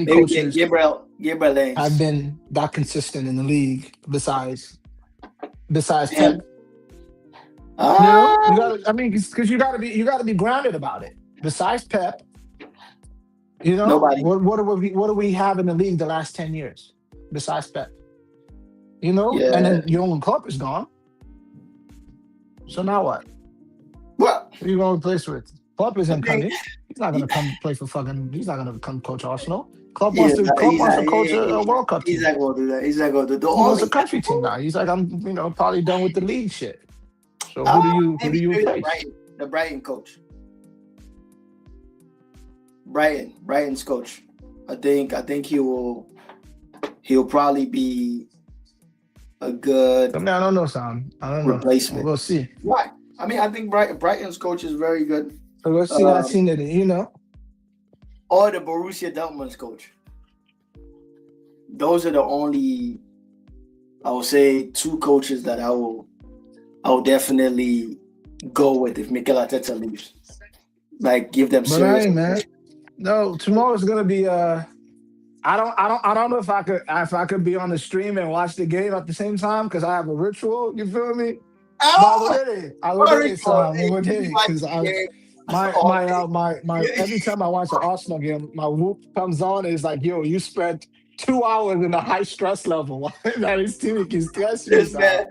coaches Gabriel have Lanes. been that consistent in the league besides Him. Pep? You know, Ah, you gotta. I mean, because you gotta be grounded about it. Besides Pep, nobody. what do we have in the league the last 10 years besides Pep? And Yeah. then Jurgen Klopp is gone. So now what? Well, Who are you going to replace with? Klopp I isn't think coming. He's not going to come play for fucking. He's not going to come coach Arsenal. Klopp yeah, wants to. Klopp he's wants not. to coach a World Cup He's team. not going to do that. He's not going to do. The He wants only a country team now. He's like, I'm, probably done with the league shit. So who do uh, you maybe the replace? Brighton coach. Brighton's coach. I think he'll probably be a I good mean, I don't know, Sam. I don't know. replacement. We'll see. Why? I mean, I think Brighton's coach is very good. So we'll see that Um, team that. or the Borussia Dortmund's coach. Those are the only, I would say, two coaches that I will definitely go with if Mikel Arteta leaves. Like, give them But serious. hey, man. No, tomorrow's gonna be. I don't know if I could be on the stream and watch the game at the same time because I have a ritual. You feel me? But Oh, I would sorry, it, Sam. I would you it watch because the game all my day. every time I watch an Arsenal game, my whoop comes on. It's like, yo, you spent 2 hours in a high stress level. That is team can stress you, This Sam.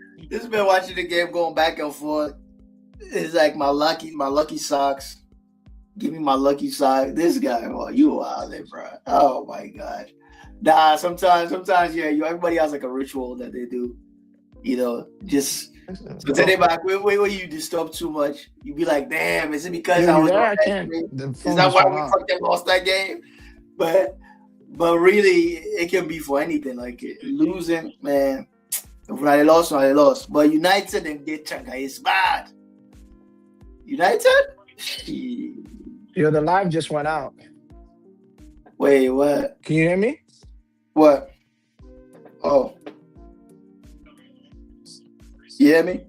man watching the game going back and forth. It's like my lucky socks. Give me my lucky sock. This guy, oh, you wild, bro. Oh my god. Nah, sometimes, yeah, everybody has like a ritual that they do. Just so tell them back when you disturb too much, you be like, damn, is it because Yeah, I was on I that can't. stream? The Is phone that just why went we off. fucking lost that game? But really, it can be for anything. Like losing, man. If they lost. But United and Changa is bad. United? Yo, the live just went out. Wait, what? Can you hear me? What? Oh, you hear me?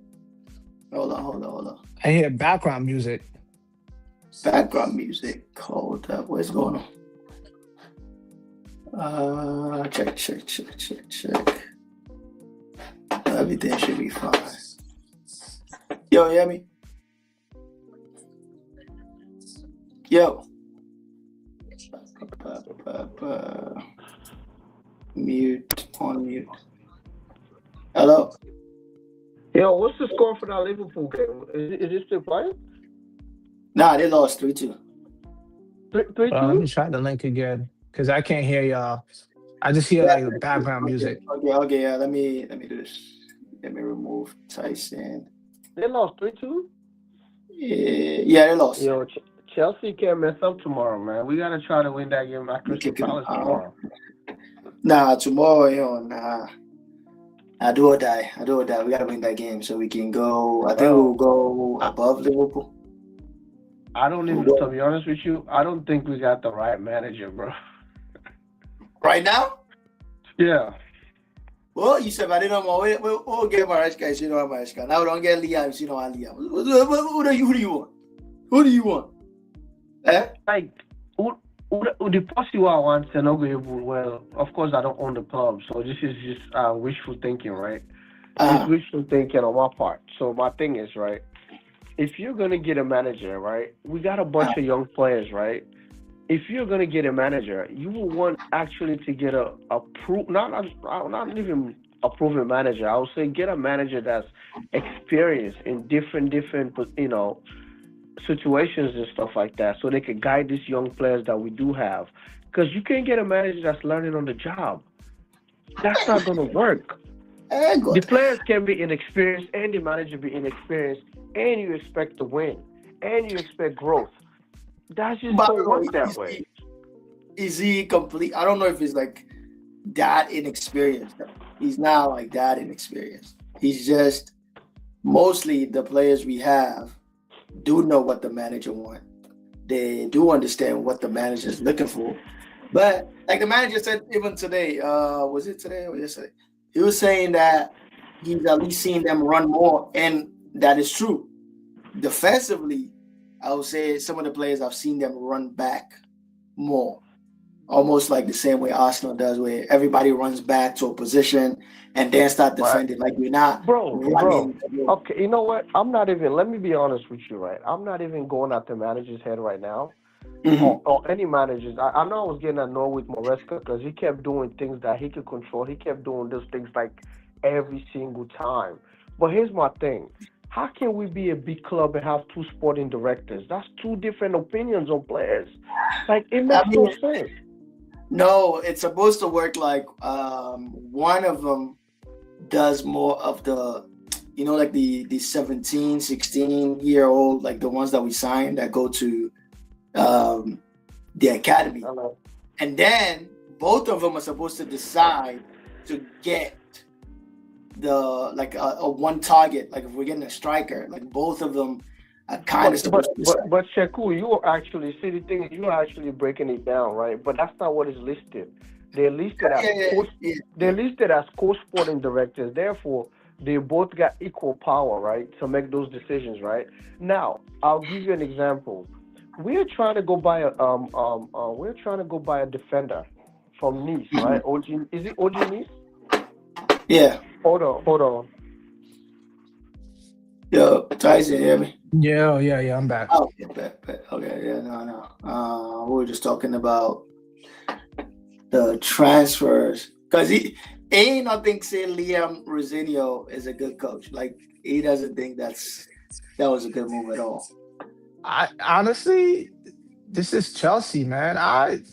Hold on. I hear background music. Background music. Hold up. What's going on? Check. Everything should be fine. Yo, you hear me? Yo. Mute. On mute. Hello? Yo, what's the score for that Liverpool game? Is it still playing? Nah, they lost 3-2. 3-2? Let me try the link again because I can't hear y'all. I just hear like background music. Okay, yeah, let me do this. Let me remove Tyson. They lost 3-2? Yeah, they lost. Yo, Chelsea can't mess up tomorrow, man. We gotta try to win that game at Crystal Palace tomorrow. Nah, tomorrow, nah. I do or die. I do or die. We gotta win that game so we can go. I think we'll Well, go I, above Liverpool. I don't We'll even. To go be honest with you, I don't think we got the right manager, bro. right now. Yeah. Well, you said I didn't know. We'll get Mariska. You know Mariska. Now we don't get Liam. You know Liam. Who do you want? Who do you want? Eh? Like, the policy I want to not be able. Well, of course, I don't own the club, so this is just wishful thinking, right? It's Uh, wishful thinking on my part. So my thing is, right? If you're gonna get a manager, right? We got a bunch uh, of young players, right? If you're gonna get a manager, you will want actually to get not even a proven manager. I would say get a manager that's experienced in different situations and stuff like that, so they can guide these young players that we do have. Because you can't get a manager that's learning on the job. That's not gonna work. The good. players can be inexperienced and the manager be inexperienced, and you expect to win and you expect growth. That just But don't work that way. is he complete? I don't know if he's like that inexperienced. He's not like that inexperienced. He's just mostly the players we have do know what the manager wants. They do understand what the manager is looking for. But like the manager said even today, was it today or yesterday? He was saying that he's at least seen them run more, and that is true. Defensively, I would say some of the players I've seen them run back more, almost like the same way Arsenal does, where everybody runs back to a position and then start Right. defending. Like we're not Bro. running. Okay, you know what? I'm not even. Let me be honest with you, right? I'm not even going at the manager's head right now, Mhm. or any managers. I know I was getting annoyed with Moresca because he kept doing things that he could control. He kept doing those things like every single time. But here's my thing. How can we be a big club and have two sporting directors? That's two different opinions on players. Like it I makes mean, no sense. no, it's supposed to work like one of them does more of the, like the 17, 16 year old, like the ones that we signed that go to um, the academy. I know. And then both of them are supposed to decide to get the like a one target. Like if we're getting a striker, like both of them are kind of But but supposed to but decide. but Sheku, you are actually see the thing is you are actually breaking it down, right? But that's not what is listed. They're listed as Yeah, yeah, co yeah, they're yeah. listed as co-sporting directors. Therefore, they both got equal power, right, to make those decisions, right? Now, I'll give you an example. We're trying to go buy a defender from Nice, right? Mhm. OG, is it OG Nice? Yeah. Hold on. Yo, Tyson, you hear me? Yeah, I'm back. Oh, yeah, bet. Okay, yeah, no. We were just talking about the transfers because he ain't nothing saying Liam Rosinio is a good coach. Like he doesn't think that was a good move at all. I honestly, this is Chelsea, man.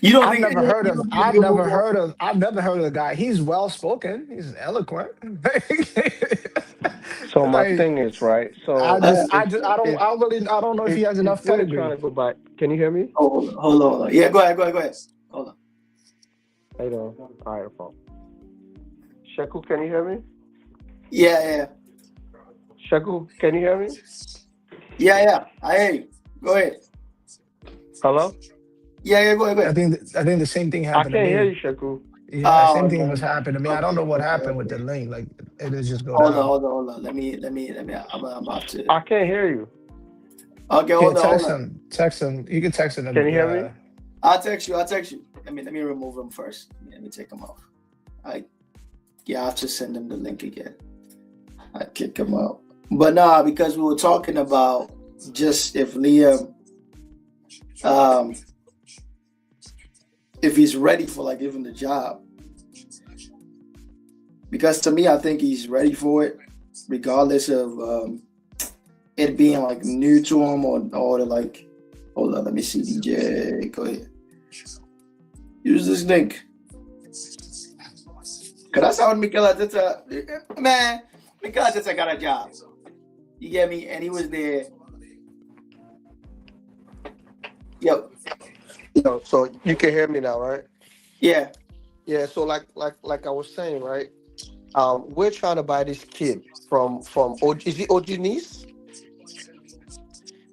You don't I've think never heard you of don't think it's a I've good move never at all? heard of I've never heard of the guy. He's well spoken. He's eloquent. So my Like thing is right. I So just I if just I don't if I really I don't know if he has if enough we're trying pedigree. to go back, can you hear me? Hold on. Yeah, go ahead. Hold on. Hold on. All right, phone. Shaku, can you hear me? Yeah. Shaku, can you hear me? I hear you. Go ahead. Hello? Yeah. Go I ahead. think I think the same thing I happened to can't hear me. you, Shaku. Yeah, Oh same thing was no. happening to me. I don't know Okay. what Okay. happened with the Okay. link. Like it just go Hold on. down. Hold on. Let me. I'm about to. I can't hear you. Okay. Yeah, Hold text on. him. Text him. You can text him. Can you hear me? I'll text you. Let me remove him first. Let me take him off. I have to send him the link again. I kick him out. But nah, because we were talking about just if Liam, um, if he's ready for like even the job. Because to me, I think he's ready for it, regardless of it being like new to him or like. Hold on, let me see, DJ. Go ahead. Use this link. Cause that's how Mikel Arteta, man. Mikel Arteta got a job. You get me? And he was there. Yep. So you can hear me now, right? Yeah. Yeah. So like I was saying, right? We're trying to buy this kid from is it Odinis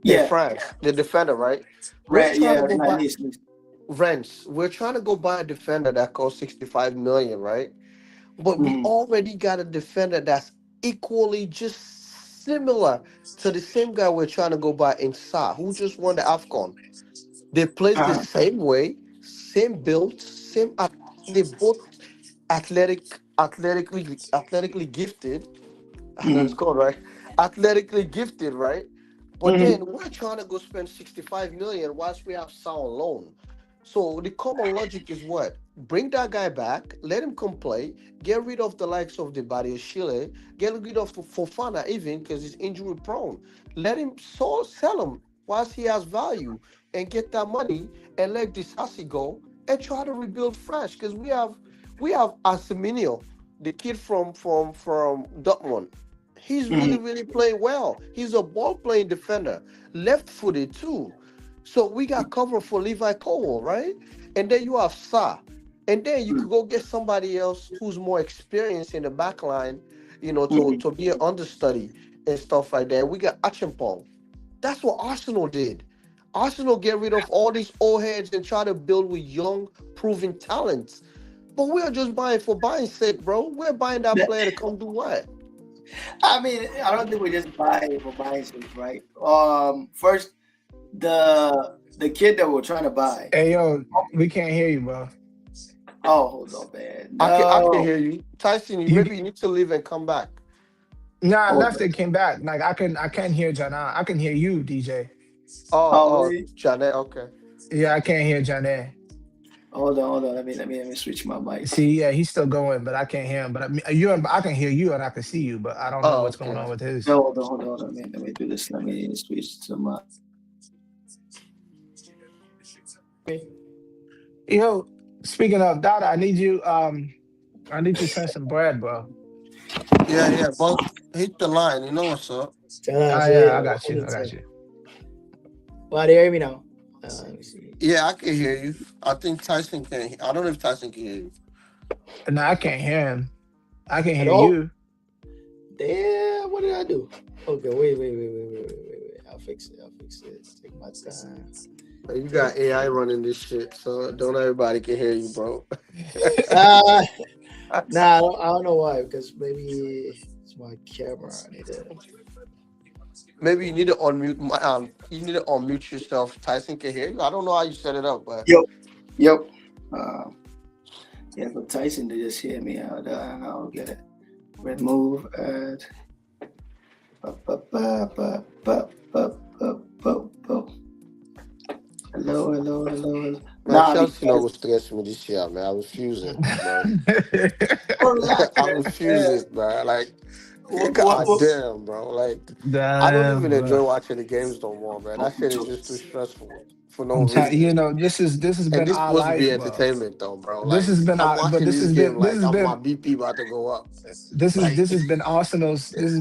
in Yeah, France, the defender, right? We're right. trying to Yeah, go not buy least. rents. We're trying to go buy a defender that costs 65 million, right? But we Mm. already got a defender that's equally just similar to the same guy we're trying to go buy in Sa, who just won the AFCON. They plays the Uh, same way, same build, they both athletically gifted. I know it's mm, called right. Athletically gifted, right? But mm, then we're trying to go spend 65 million whilst we have Sa on loan. So the common logic is what? Bring that guy back, let him come play, get rid of the likes of the Barrio Chile, get rid of Fofana even because he's injury prone. Let him sell him whilst he has value and get that money and let Disasi go and try to rebuild fresh because we have Asemenio, the kid from Dortmund. He's really, mm, really playing well. He's a ball playing defender, left footed too. So we got cover for Levi Cole, right? And then you have Sa. And then you could mm, go get somebody else who's more experienced in the back line, to, mm, to be an understudy and stuff like that. We got Achimpong. That's what Arsenal did. Arsenal get rid of all these old heads and try to build with young, proven talents. But we're just buying for buying sake, bro. We're buying that That- player to come do what? I mean, I don't think we just buy for buying sake, right? First, the kid that we're trying to buy. Hey yo, we can't hear you, bro. Oh, hold on, man. I can No, hear you. Tyson, You maybe you need to leave and come back. nah, I hold left on. and came back. Like I can't hear Jana. I can hear you, DJ. Oh, Oh, oh, really? Janet, okay. Yeah, I can't hear Jana. Hold on. Let me switch my mic. See, yeah, he's still going, but I can't hear him. But I can hear you and I can see you, but I don't know Oh, what's going okay. on with his. No, hold on. Let me do this. Let me switch to my. Yo, speaking of Dada, I need you to send some bread, bro. Yeah, yeah, but hit the line. You know what's up? Ah, yeah, I got you. I got you. Well, they hear me now. Let me see. Yeah, I can hear you. I think Tyson can. I don't know if Tyson can hear you. No, I can't hear him. I can hear Hello? you. Damn, what did I do? Okay, wait. I'll fix it. Take my time. You got AI running this shit, so don't everybody can hear you, bro. Uh, nah, I don't know why. Because maybe it's my camera. I need to. Maybe you need to unmute. You need to unmute yourself. Tyson can hear you. I don't know how you set it up, but Yep. Uh, yeah, for Tyson to just hear me out, I'll get it. Remove ad. Hello. man, Nah, Chelsea not because gonna stress me this year, man. I refuse it, bro. relax, I man. refuse it, bro. Like, What, god damn, bro. Like, I don't Damn, even bro. enjoy watching the games no more, man. That shit is just too stressful for no You reason. know, this has And been this our supposed to be life, bro. entertainment, though, bro. This Like, has been I'm our, but watching this game this like has my been BP about to go up. this Like, has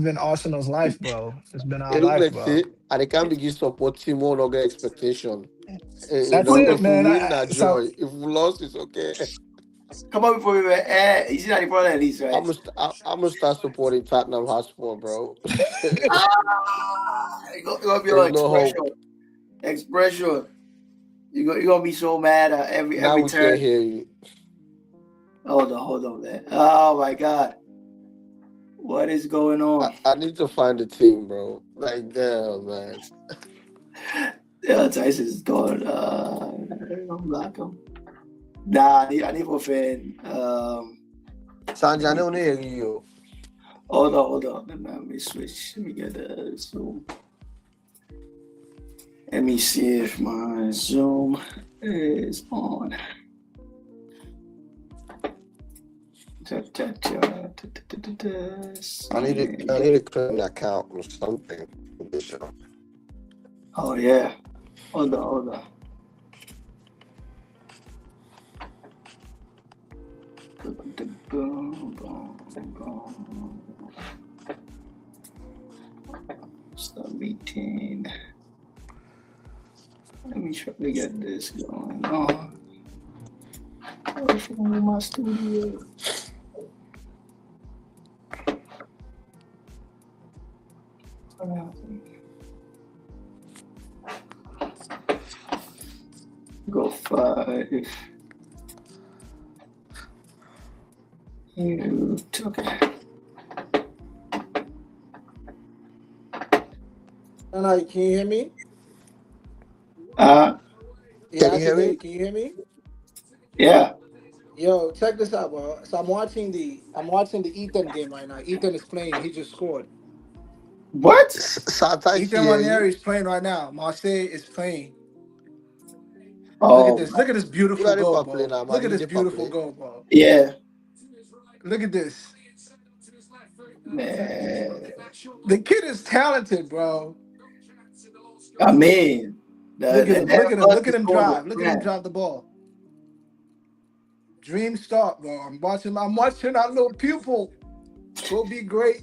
been Arsenal's life, bro. It's been our it look life, like bro. shit, and they can't begin support team more longer expectation. That's it, If we man. win, that So joy. If we lost, it's okay. come on before we were you see that in front of these, right? I'm gonna start supporting Tottenham Hotspur, bro. It's gonna be your There's no expression. hope. Expression. You're gonna be so mad at Now every we can't turn. hear you. Hold on, man. Oh my god. What is going on? I need to find the team, bro. Like, damn, man. Yeah, Tyson's gone. I'm black him. Nah, I need for fan. Let Sanjay, me no hear you. hold on. Let me switch. Let me get the Zoom. Let me see if my Zoom is on. I need to create an account or something for this show. Oh yeah. Hold on. Start meeting. Let me try to get this going on. What's wrong with my studio? Go 5. Okay. No, can you hear me? Uh, Yeah, Can I you can hear hear me? you. Can you hear me? yeah. Yo, check this out, bro. So I'm watching the Ethan game right now. Ethan is playing. He just scored. What? Sometimes Ethan hear you. Ranieri is playing right now. Marseille is playing. Look at Oh, this. Look at this Who beautiful are they goal, for play bro. now, man? Look at You this they for beautiful play. goal, bro. yeah, Look at this. man. The kid is talented, bro. I mean, Look at the him. never Look at him. lost Look the at him score was drive. Look at him trash. drive the ball. Dream start, bro. I'm watching our little pupil. Go be great.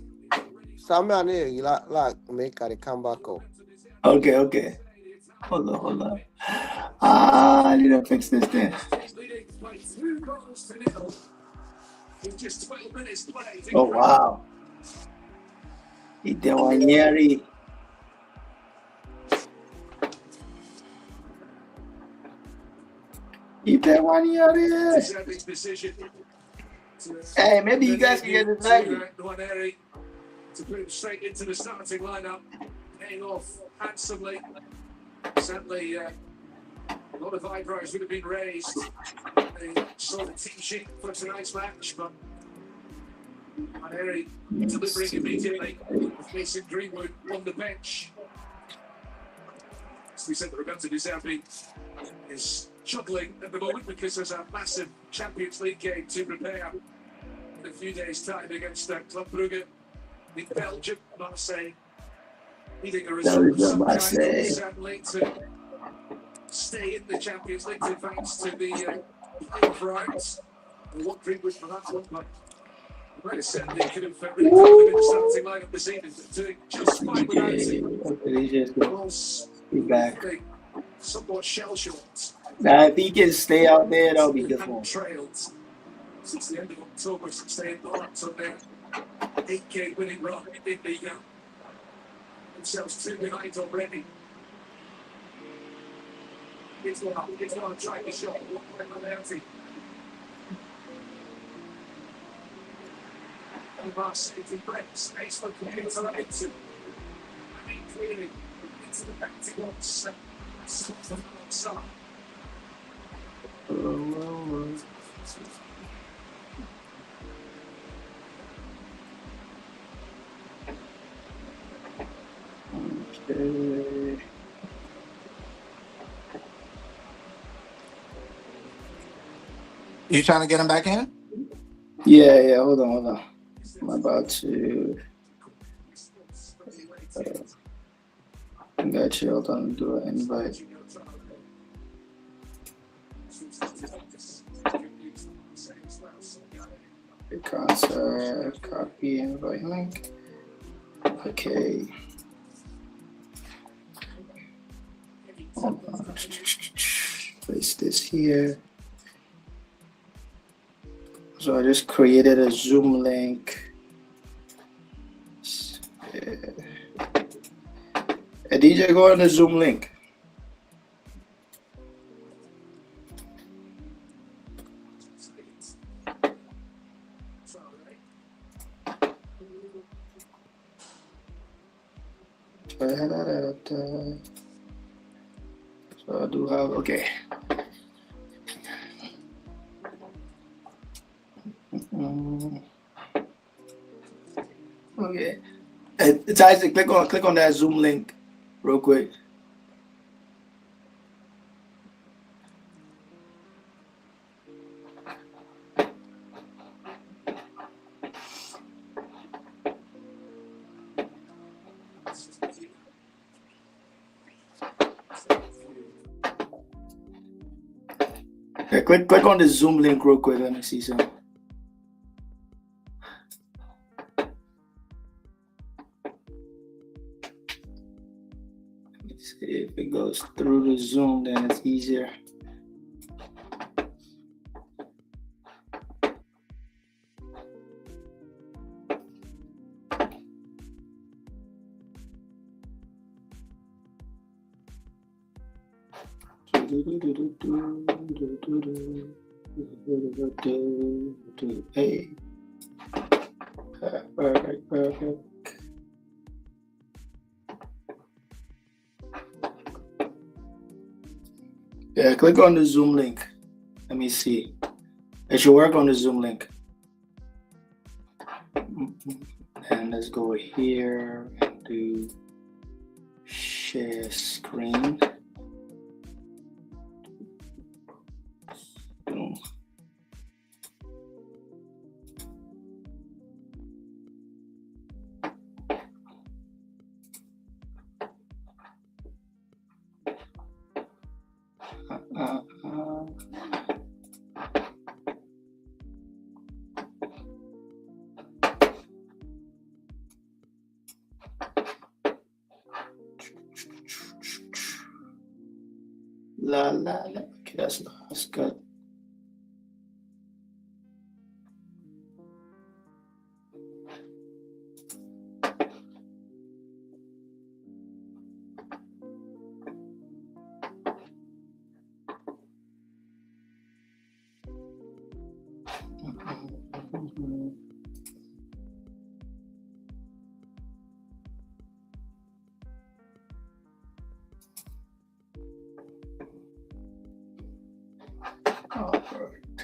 Samuel here, you like make a comeback. Oh. Okay, okay. Hold on. Ah, I need to fix this thing. Oh wow. Itewanyeri. Itewanyeri. Hey, maybe you guys can get this laggy. To put him straight into the starting lineup, paying off handsomely. Sadly, a lot of eyebrows would have been raised. They saw the team sheet for tonight's match, but Harry delivering immediately with Mason Greenwood on the bench. As we said, Roberto De Zerbi is juggling at the moment because there's a massive Champions League game to prepare in a few days' time against Club Brugge in Belgium, Marseille. Needing a result of some kind, certainly, to stay in the Champions League, to advance to the playoff rounds. And what Greenwood for that one, but right, certainly could have really put them in the starting lineup this evening, doing just fine without him. Was Be back. somewhat shell-shocked. Now, if he can stay out there, that'll be good for him. Trailed since the end of October, since they embarked on their 8K winning run in the themselves 2 behind already. It's one trying to shot, penalty. And Marseille to break space for Community. I mean, clearly, into the back box. Okay. You trying to get him back in? Yeah. Hold on. I'm about to. I got you. Hold on. Do an invite. Concert. Copy invite link. Okay. Hold on. Place this here. So I just created a Zoom link. Hey, DJ, go on the Zoom link. So I do have, okay. Okay. It's Isaac, click on that Zoom link real quick. Okay, click on the Zoom link real quick. Let me see something. Let's see if it goes through the Zoom, then it's easier. Hey. Perfect, perfect. Yeah, click on the Zoom link. Let me see. It should work on the Zoom link. And let's go here and do share screen. Boom. La la la. Okay, that's good. Oh, perfect.